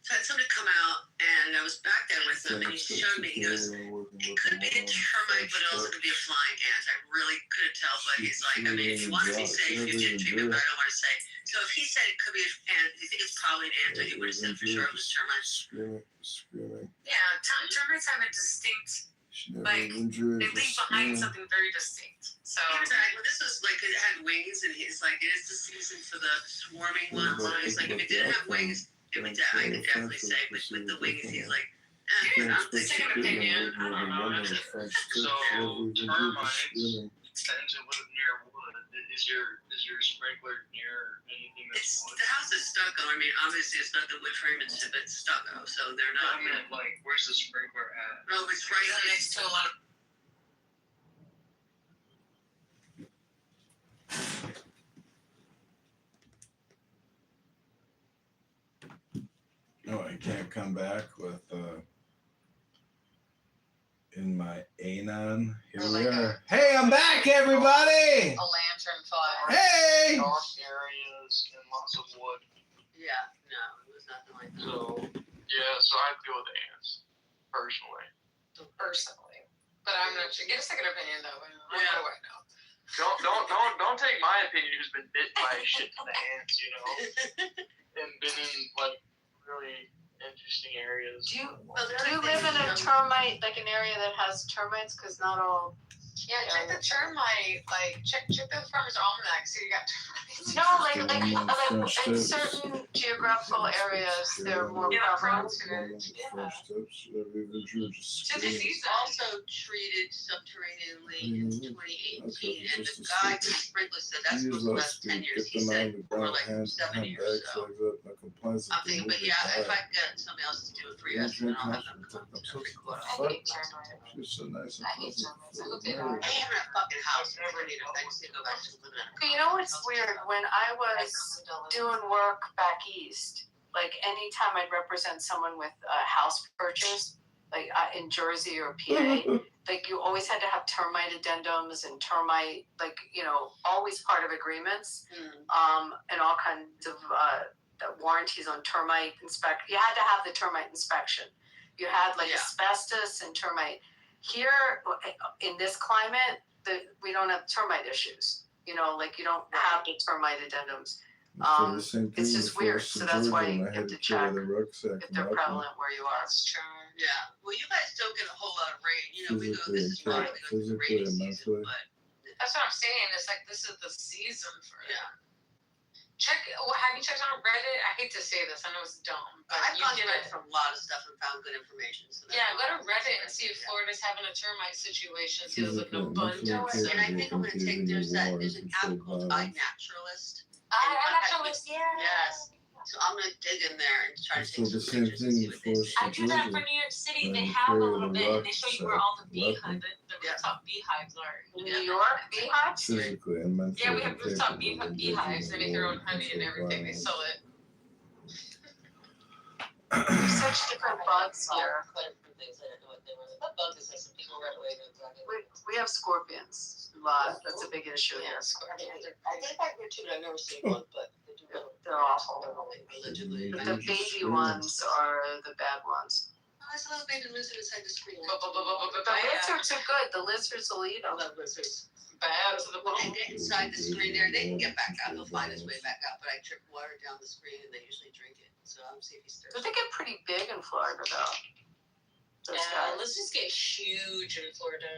So I had somebody come out, and I was back there with him, and he showed me. He goes, it could be a termite, but it also could be a flying ant. I really couldn't tell, but he's like, I mean, if you want to be safe, you get treatment, but I don't want to say. So if he said it could be an ant, do you think it's probably an ant? He would have said for sure it was termites. Screaming. Yeah, termites have a distinct, She never like, injured. they leave behind something very distinct. So, He was like, well, this was like, it had wings, and he's like, it is the season for the swarming ones. And he's like, if it didn't have wings, it would I could definitely say, but with the wings, he's like, I'm second opinion. So termites tend to live near wood. Is your sprinkler near anything that's wood? the house is stucco. I mean, obviously it's not the wood frame, it's stucco, so they're not. I mean, like, where's the sprinkler at? No, it's right next to a lot of. No, I can't come back with in my Anon. Here we are. Hey, I'm back, everybody. A lantern fire. Hey. Dark areas and lots of wood. Yeah, no, it was nothing like that. So I deal with ants personally. Personally. But I'm not sure. Get a second opinion, though. Yeah. What do I know? Don't take my opinion who's been bit by a shit ton of ants, you know, and been in like really interesting areas. Do you live in a termite, like an area that has termites? Because not all Yeah, check the termite. Like check the farmer's almanac. So you got termites. No, like in certain geographical areas, they're more prevalent. He's also treated subterraneanly in 2018, and the guy who sprinkled said that's supposed to last 10 years. He said more like 7 years. So I'm thinking, but yeah, if I can get somebody else to do it for you, then I'll have them come to record. She's so nice and pleasant. They have a fucking house. I just need to go back to living in it. You know what's weird? When I was doing work back east, like anytime I'd represent someone with a house purchase, like in Jersey or PA, like you always had to have termite addendums and termite, like, you know, always part of agreements, and all kinds of warranties on termite inspection. You had to have the termite inspection. You had like asbestos and termite. Here in this climate, we don't have termite issues. You know, like you don't have the termite addendums. It's just weird. So that's why you have to check if they're prevalent where you are. That's true. Yeah. Well, you guys don't get a whole lot of rain. You know, we go. This is why we go through the rainy season, but that's what I'm saying. It's like this is the season for it. Yeah. Check. Well, have you checked on Reddit? I hate to say this. I know it's dumb, but I've gone to Reddit for a lot of stuff and found good information. So yeah, go to Reddit and see if Florida's having a termite situation. See if there's like no bugs. And I think I'm going to take. There's an app called iNaturalist. iNaturalist, yeah. Yes. So I'm going to dig in there and try to take some same pictures and see what they say. I do that for New York City. They have a little bit, and they show you where all the beehives, the rooftop beehives are. New York beehives? Physically and mentally. Yeah, we have rooftop beehives. They make their own honey and everything. They sell it. There's such different bugs here. We have scorpions a lot. That's a big issue here. I think I heard two, but I've never seen one, but they're awful. Allegedly. But the baby ones are the bad ones. I saw a baby lizard inside the screen. The lizards are good. The lizards will eat them. I love lizards. Bad to the When they get inside the screen there, they can get back out. They'll find his way back out. But I trip water down the screen and they usually drink it. So I'm see if he's thirsty. But they get pretty big in Florida though. Yeah, lizards get huge in Florida.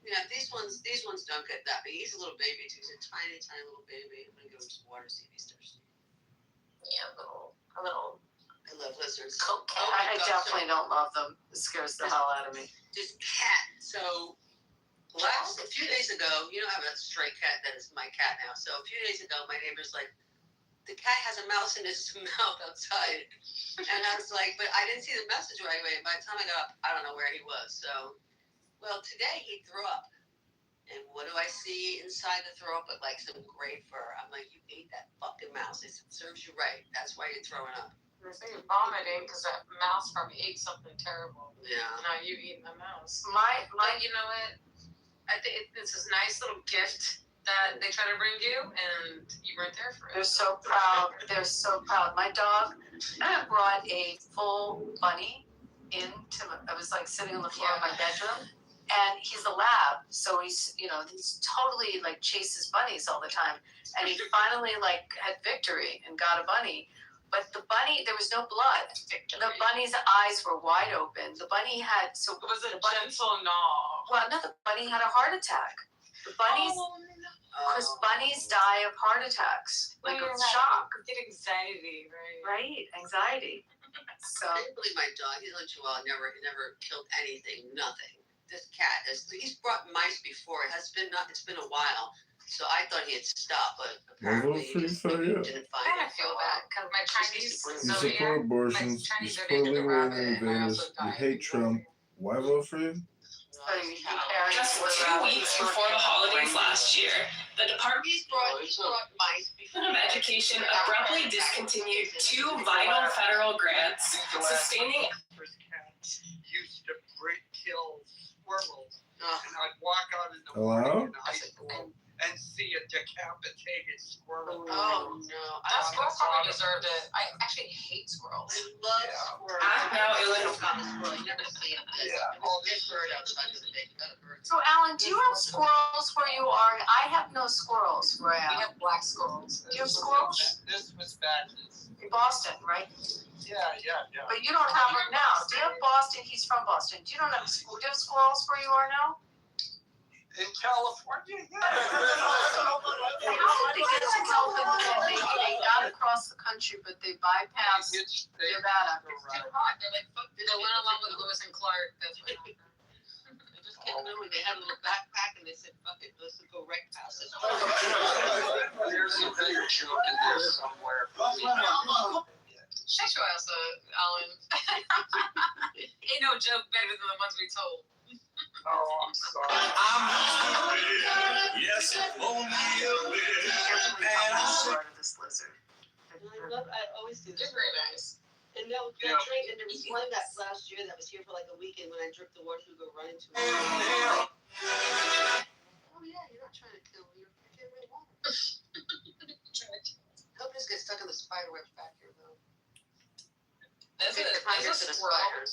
Yeah, these ones don't get that big. He's a little baby too. He's a tiny, tiny little baby. I'm gonna give him some water, see if he's thirsty. Yeah, a little. I love lizards. I definitely don't love them. It scares the hell out of me. This cat. So a few days ago, you know, I have a stray cat that is my cat now. So a few days ago, my neighbor's like, the cat has a mouse in his mouth outside. And I was like, but I didn't see the message right away. By the time I got up, I don't know where he was. So, well, today he threw up. And what do I see inside the throw up? But like some gray fur. I'm like, you ate that fucking mouse. It serves you right. That's why you're throwing up. They say you're vomiting because that mouse probably ate something terrible. Yeah. Now you eating a mouse. My you know what? I think it's this nice little gift that they try to bring you, and you weren't there for it. They're so proud. They're so proud. My dog brought a full bunny into. I was like sitting on the floor of my bedroom, and he's a lab, so he's totally like chases bunnies all the time. And he finally like had victory and got a bunny. But the bunny, there was no blood. The bunny's eyes were wide open. The bunny had It was a gentle gnaw. Well, no, the bunny had a heart attack. The bunnies, because bunnies die of heart attacks, like of shock. Get anxiety, right? Right, anxiety. So I didn't believe my dog. He's a chihuahua. Never killed anything. Nothing. This cat he's brought mice before. It's been a while. So I thought he had stopped, but apparently he didn't find it. I feel bad because my Chinese You support abortions, you support legal women invaders, you hate Trump. Why vote for you? Just 2 weeks before the holidays last year, the Department of Education abruptly discontinued 2 vital federal grants sustaining. Used to kill squirrels, and I'd walk out in the Hello? morning in high school and see a decapitated squirrel. Oh no! That squirrel probably deserved it. I actually hate squirrels. I love squirrels. Now, Illinois. You never see them. Oh, this bird outside of the big bird. So, Alan, do you have squirrels where you are? I have no squirrels where I am. We have black squirrels. Do you have squirrels? This was badges. In Boston, right? Yeah. But you don't have them now. Do you have Boston? He's from Boston. Do you have squirrels where you are now? In California, yeah. They get to California, they got across the country, but they bypassed Nevada. It's too hot. They're like, fuck this. They went along with Lewis and Clark. That's what happened. They just kept going. They had a little backpack and they said, fuck it, let's go right past this. There's a bigger joke in there somewhere. Shut your ass up, Alan. Ain't no joke better than the ones we told. Oh, I'm sorry. Yes, only a bit. And I'm part of this lizard. I always do this. They're very nice. And that drink, and there was one that last year that was here for like a weekend. When I dripped the water, she would go right into it. Oh yeah, you're not trying to kill me. You're getting rid of water. Hope this gets stuck in the spider webs back here though. There's a squirrel.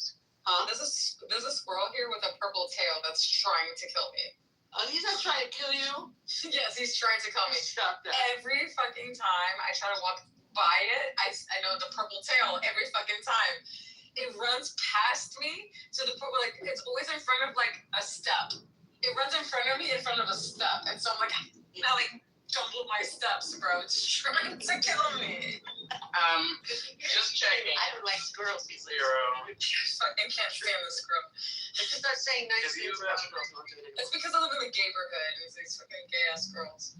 Huh? There's a squirrel here with a purple tail that's trying to kill me. Oh, he's not trying to kill you. Yes, he's trying to kill me. Stop that. Every fucking time I try to walk by it, I know the purple tail every fucking time. It runs past me to the point where, like, it's always in front of, like, a step. It runs in front of me in front of a step. And so I'm like, now, like, jumble my steps, bro. It's trying to kill me. Just checking. I don't like squirrels. Zero. I fucking can't stand the squirrel. Let's just start saying nice things about squirrels. It's because I live in the neighborhood and it's these fucking gay ass girls.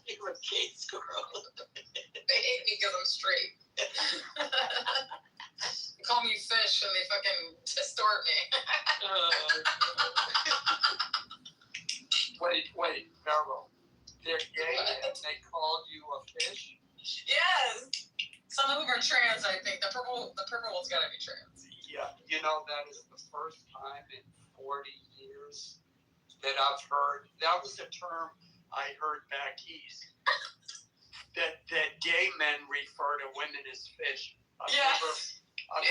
You're a gay squirrel. They hate me because I'm straight. They call me fish and they fucking distort me. Wait, Carol. They're gay and they called you a fish? Yes. Some of them are trans, I think. The purple one's gotta be trans. Yeah, you know, that is the first time in 40 years that I've heard. That was a term I heard back east. that gay men refer to women as fish. I've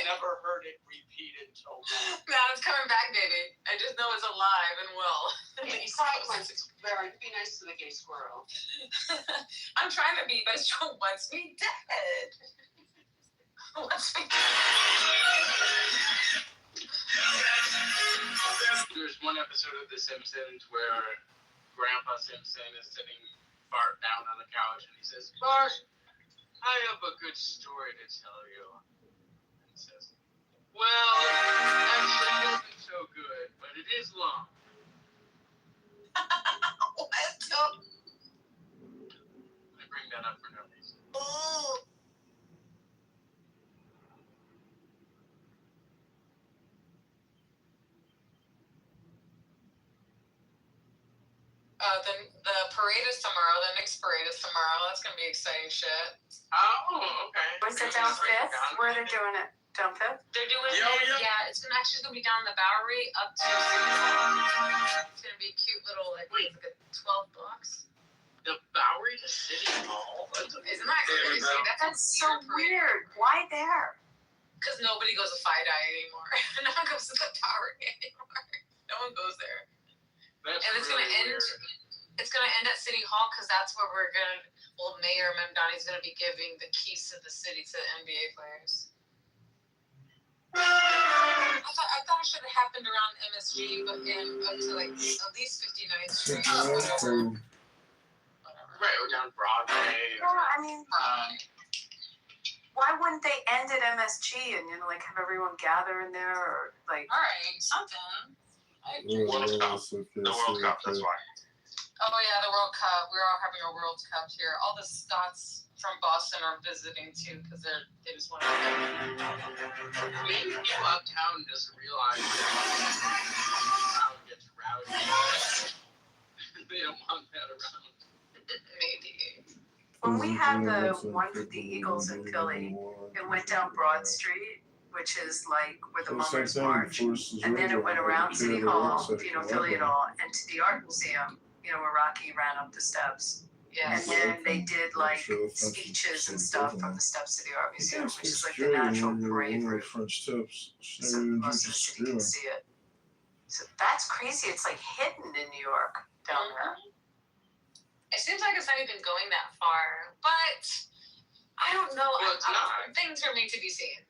never heard it repeated until now. Now it's coming back, baby. I just know it's alive and well. Be nice to the gay squirrel. I'm trying to be, but it wants me dead. There's one episode of The Simpsons where Grandpa Simpson is sitting Bart down on the couch and he says, Bart, I have a good story to tell you. And he says, well, actually it isn't so good, but it is long. What? I bring that up for no reason. Oh. Then the parade is tomorrow. The next parade is tomorrow. That's gonna be exciting shit. Oh, okay. Was it down Fifth? Where are they doing it? Down Fifth? They're doing it. Yeah, it's gonna be down the Bowery up to. It's gonna be a cute little like 12 blocks. The Bowery to City Hall. Isn't that crazy? That's so weird. Why there? Because nobody goes to FIDI anymore. No one goes to the Bowery anymore. No one goes there. That's and it's really gonna end. weird. It's gonna end at City Hall because that's where we're gonna. Well, Mayor Mamdani's gonna be giving the keys to the city to the NBA players. I thought it should have happened around MSG, but up to like at least 59th Street or whatever. Right, or down Broadway. Well, I mean, why wouldn't they end at MSG and like have everyone gather in there or like? All right, something. World Cup. The World Cup, that's why. Oh yeah, the World Cup. We're all having a World Cup here. All the Scots from Boston are visiting too because they just want to. Maybe people uptown doesn't realize that crowd gets rowdy. They don't want that around. Maybe. When we had the one for the Eagles in Philly, it went down Broad Street, which is like where the Mummers March, and then it went around City Hall, if you know Philly at all, and to the Art Museum, you know, where Rocky ran up the steps. Yes. And then they did like speeches and stuff from the steps to the Art Museum, which is like the natural parade route. French tips. So most of the city can see it. So that's crazy. It's like hidden in New York down there. It seems like it's not even going that far, but I don't know. Well, it's not. Things remain to be seen.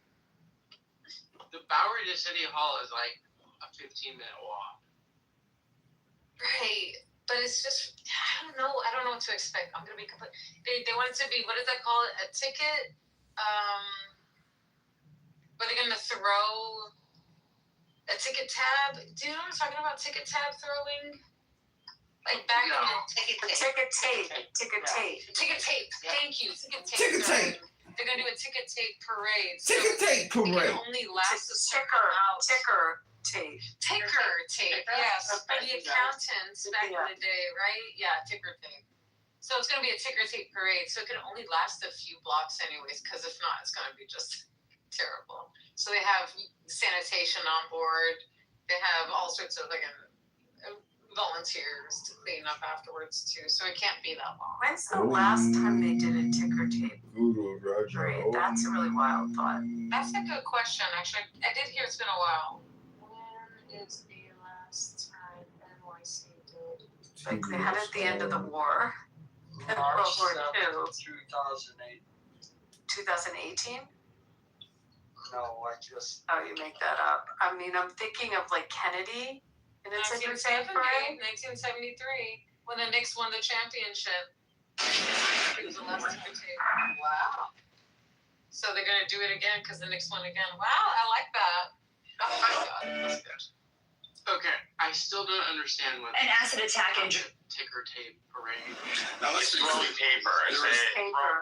The Bowery to City Hall is like a 15-minute walk. Right. But it's just, I don't know what to expect. I'm gonna be complete. They want it to be, what does that call it? A ticket? Where they're gonna throw a ticket tab. Do you know what I'm talking about? Ticket tab throwing? Like back in the Ticket tape. Ticket tape. Ticket tape. Yeah. Thank you. Ticket tape. Ticket tape. They're gonna do a ticket tape parade. Ticket tape It can parade. only last a certain Ticker amount. tape. Ticker tape. Yes. For the Okay. accountants back in the day, right? Yeah, ticker tape. So it's gonna be a ticker tape parade. So it can only last a few blocks, anyways. Because if not, it's gonna be just terrible. So they have sanitation on board. They have all sorts of volunteers to clean up afterwards too. So it can't be that long. When's the last time they did a ticker tape Voodoo Raja. parade? That's a really wild thought. That's a good question. Actually, I did hear it's been a while. When is the last time NYC did? Like they had it at the end of the war. March World War 7th, II. 2008. 2018? No, I just. Oh, you make that up. I mean, I'm thinking of like Kennedy in a ticker tape 1970, parade. 1973, when the Knicks won the championship. It was the last ticker tape. Wow. So they're gonna do it again because the Knicks won again. Wow, I like that. Oh my God, that's good. Okay, I still don't understand what An acid attack in ticker tape parade. Now let's throw paper. It's Paper.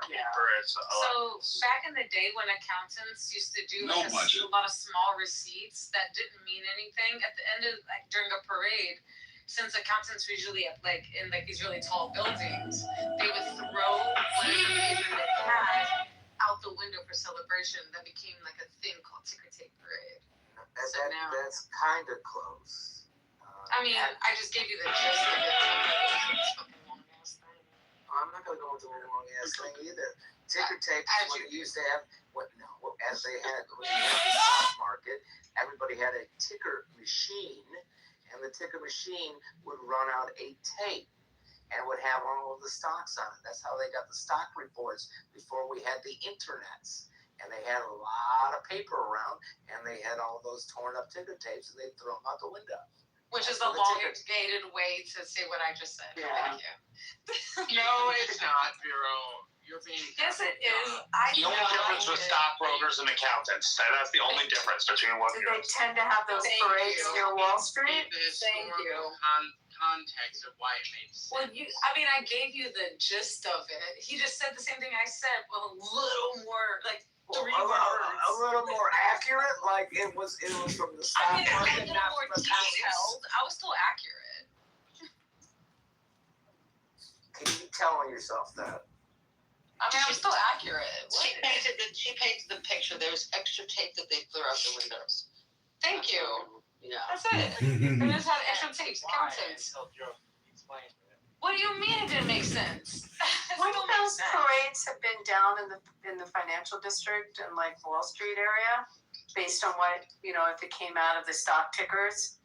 So back in the day when accountants used to do No a budget. lot of small receipts that didn't mean anything at the end of during a parade, since accountants were usually in these really tall buildings, they would throw whatever paper they had out the window for celebration. That became like a thing called ticker tape parade. That's kind of close. I mean, I just gave you the gist of it. It's fucking long ass thing. I'm not gonna go into a long ass thing either. Ticker tape is what you used to have. As they had when you had the stock market, everybody had a ticker machine, and the ticker machine would run out a tape and would have all of the stocks on it. That's how they got the stock reports before we had the internets. And they had a lot of paper around, and they had all those torn up ticker tapes, and they'd throw them out the window. Which is the elongated way to say what I just said. Yeah. Thank you. No, it's not, Vero. You're being. Yes, it is. The only difference with stockbrokers and accountants. That's the only difference between what Did you're. they tend to have those Thank parades you. near Wall Street? The Thank you. historical context of why it made sense. Well, I gave you the gist of it. He just said the same thing I said, but a little more, Well, three a words. little more accurate, like it was from the stock I mean, a market, little not more from the times. detailed. I was still accurate. Can you keep telling yourself that? I mean, I was still accurate. She painted the picture. There was extra tape that they threw out the windows. Thank you. Yeah. That's it. They just had extra tapes, accountants. Until Joe explained it. What do you mean it didn't make sense? It Wouldn't still makes those sense. parades have been down in the financial district and like Wall Street area, based on what if it came out of the stock tickers,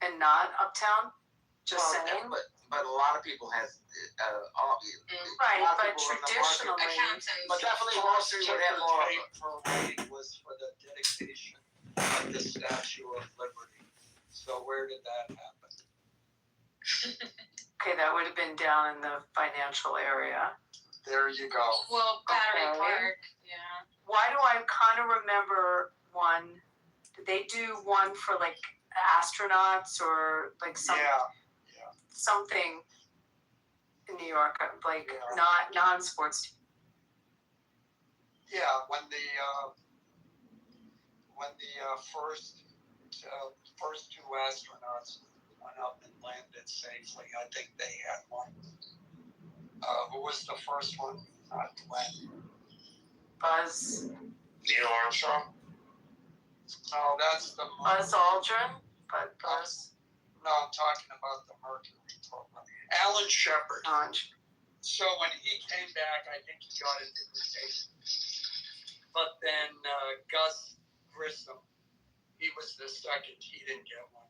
and not uptown? Just saying. But a lot of people have Right, a lot of but people in the market. traditionally, Accountants. But definitely Wall Street would have more of it. Parade was for the dedication of the Statue of Liberty. So where did that happen? okay, that would have been down in the financial area. There you go. Well, Battery Okay. Park, yeah. Why do I kind of remember one? Did they do one for like astronauts or like something in New York, like not non-sports? Yeah, when the first two astronauts went up and landed safely, I think they had one. Who was the first one? Not Glenn. Buzz Neil Armstrong. No, that's the Buzz Aldrin, but Buzz. No, I'm talking about the Mercury program. Alan Shepard. So when he came back, I think he got an invitation. But then Gus Grissom, he was the second. He didn't get one.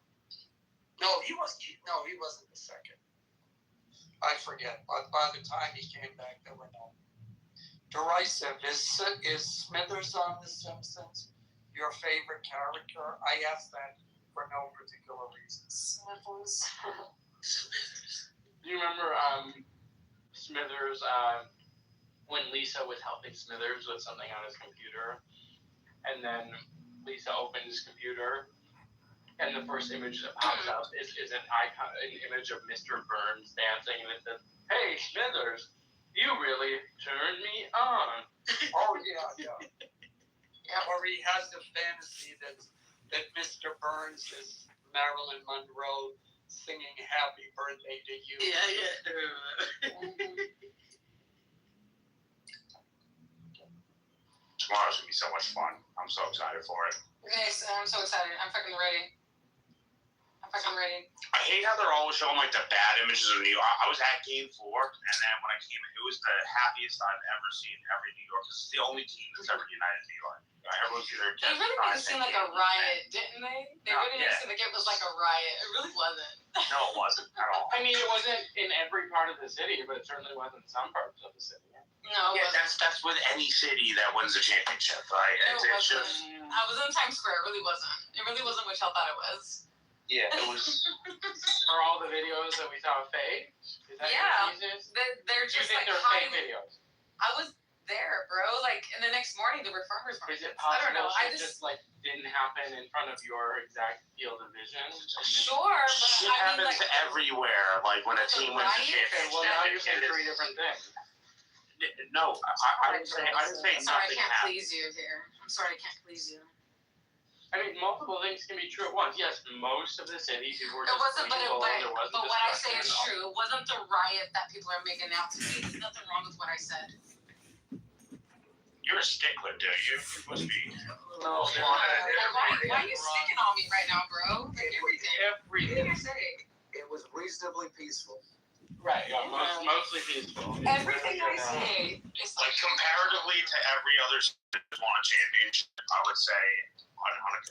No, he wasn't the second. I forget. But by the time he came back, there were no. Derisive. Is Smithers on The Simpsons your favorite character? I asked that for no particular reason. Sniffles. Do you remember Smithers when Lisa was helping Smithers with something on his computer, and then Lisa opened his computer, and the first image that pops up is an image of Mr. Burns dancing, and it says, "Hey Smithers, you really turned me on." Oh yeah. Yeah. Or he has the fantasy that Mr. Burns is Marilyn Monroe singing "Happy Birthday to You." Tomorrow's gonna be so much fun. I'm so excited for it. Okay, so I'm so excited. I'm fucking ready. I hate how they're always showing like the bad images of New York. I was at Game 4, and then when I came, it was the happiest I've ever seen every New York. It's the only team that's ever united New York. Everyone's either They really made it seem like a riot, didn't they? They really made it seem like it was like a riot. It really wasn't. No, it wasn't at all. I mean, it wasn't in every part of the city, but it certainly was in some parts of the city. No, Yeah, that's with any city that wins a championship, right? It wasn't. I was in Times Square. It really wasn't. It really wasn't what y'all thought it was. Yeah, it was. Are all the videos that we saw fake? Is that Yeah, your thesis? they're Do you just think like they're fake hiding. videos? I was there, bro. Like, and the next morning there were farmers markets. Is it I possible don't know. I shit just like didn't happen in front of your exact field of vision? sure, but Shit I mean, happens like, everywhere. Like when a team wins a Right? championship. Well, now you're saying three different things. No, I didn't say I'm sorry, I nothing can't happened. please you here. I'm sorry, I can't please you. I mean, multiple things can be true at once. Yes, most of the city people were It just wasn't, but peaceful, there wasn't but what I say is destruction. true. It wasn't the riot that people are making out to be. There's nothing wrong with what I said. You're a stickler, dude. You must be. No, Why are you sticking on me right now, bro? Like everything. Everything I say. It was reasonably peaceful. Right, yeah, mostly peaceful. Everything I say is Like comparatively to every other city that's won a championship, I would say on a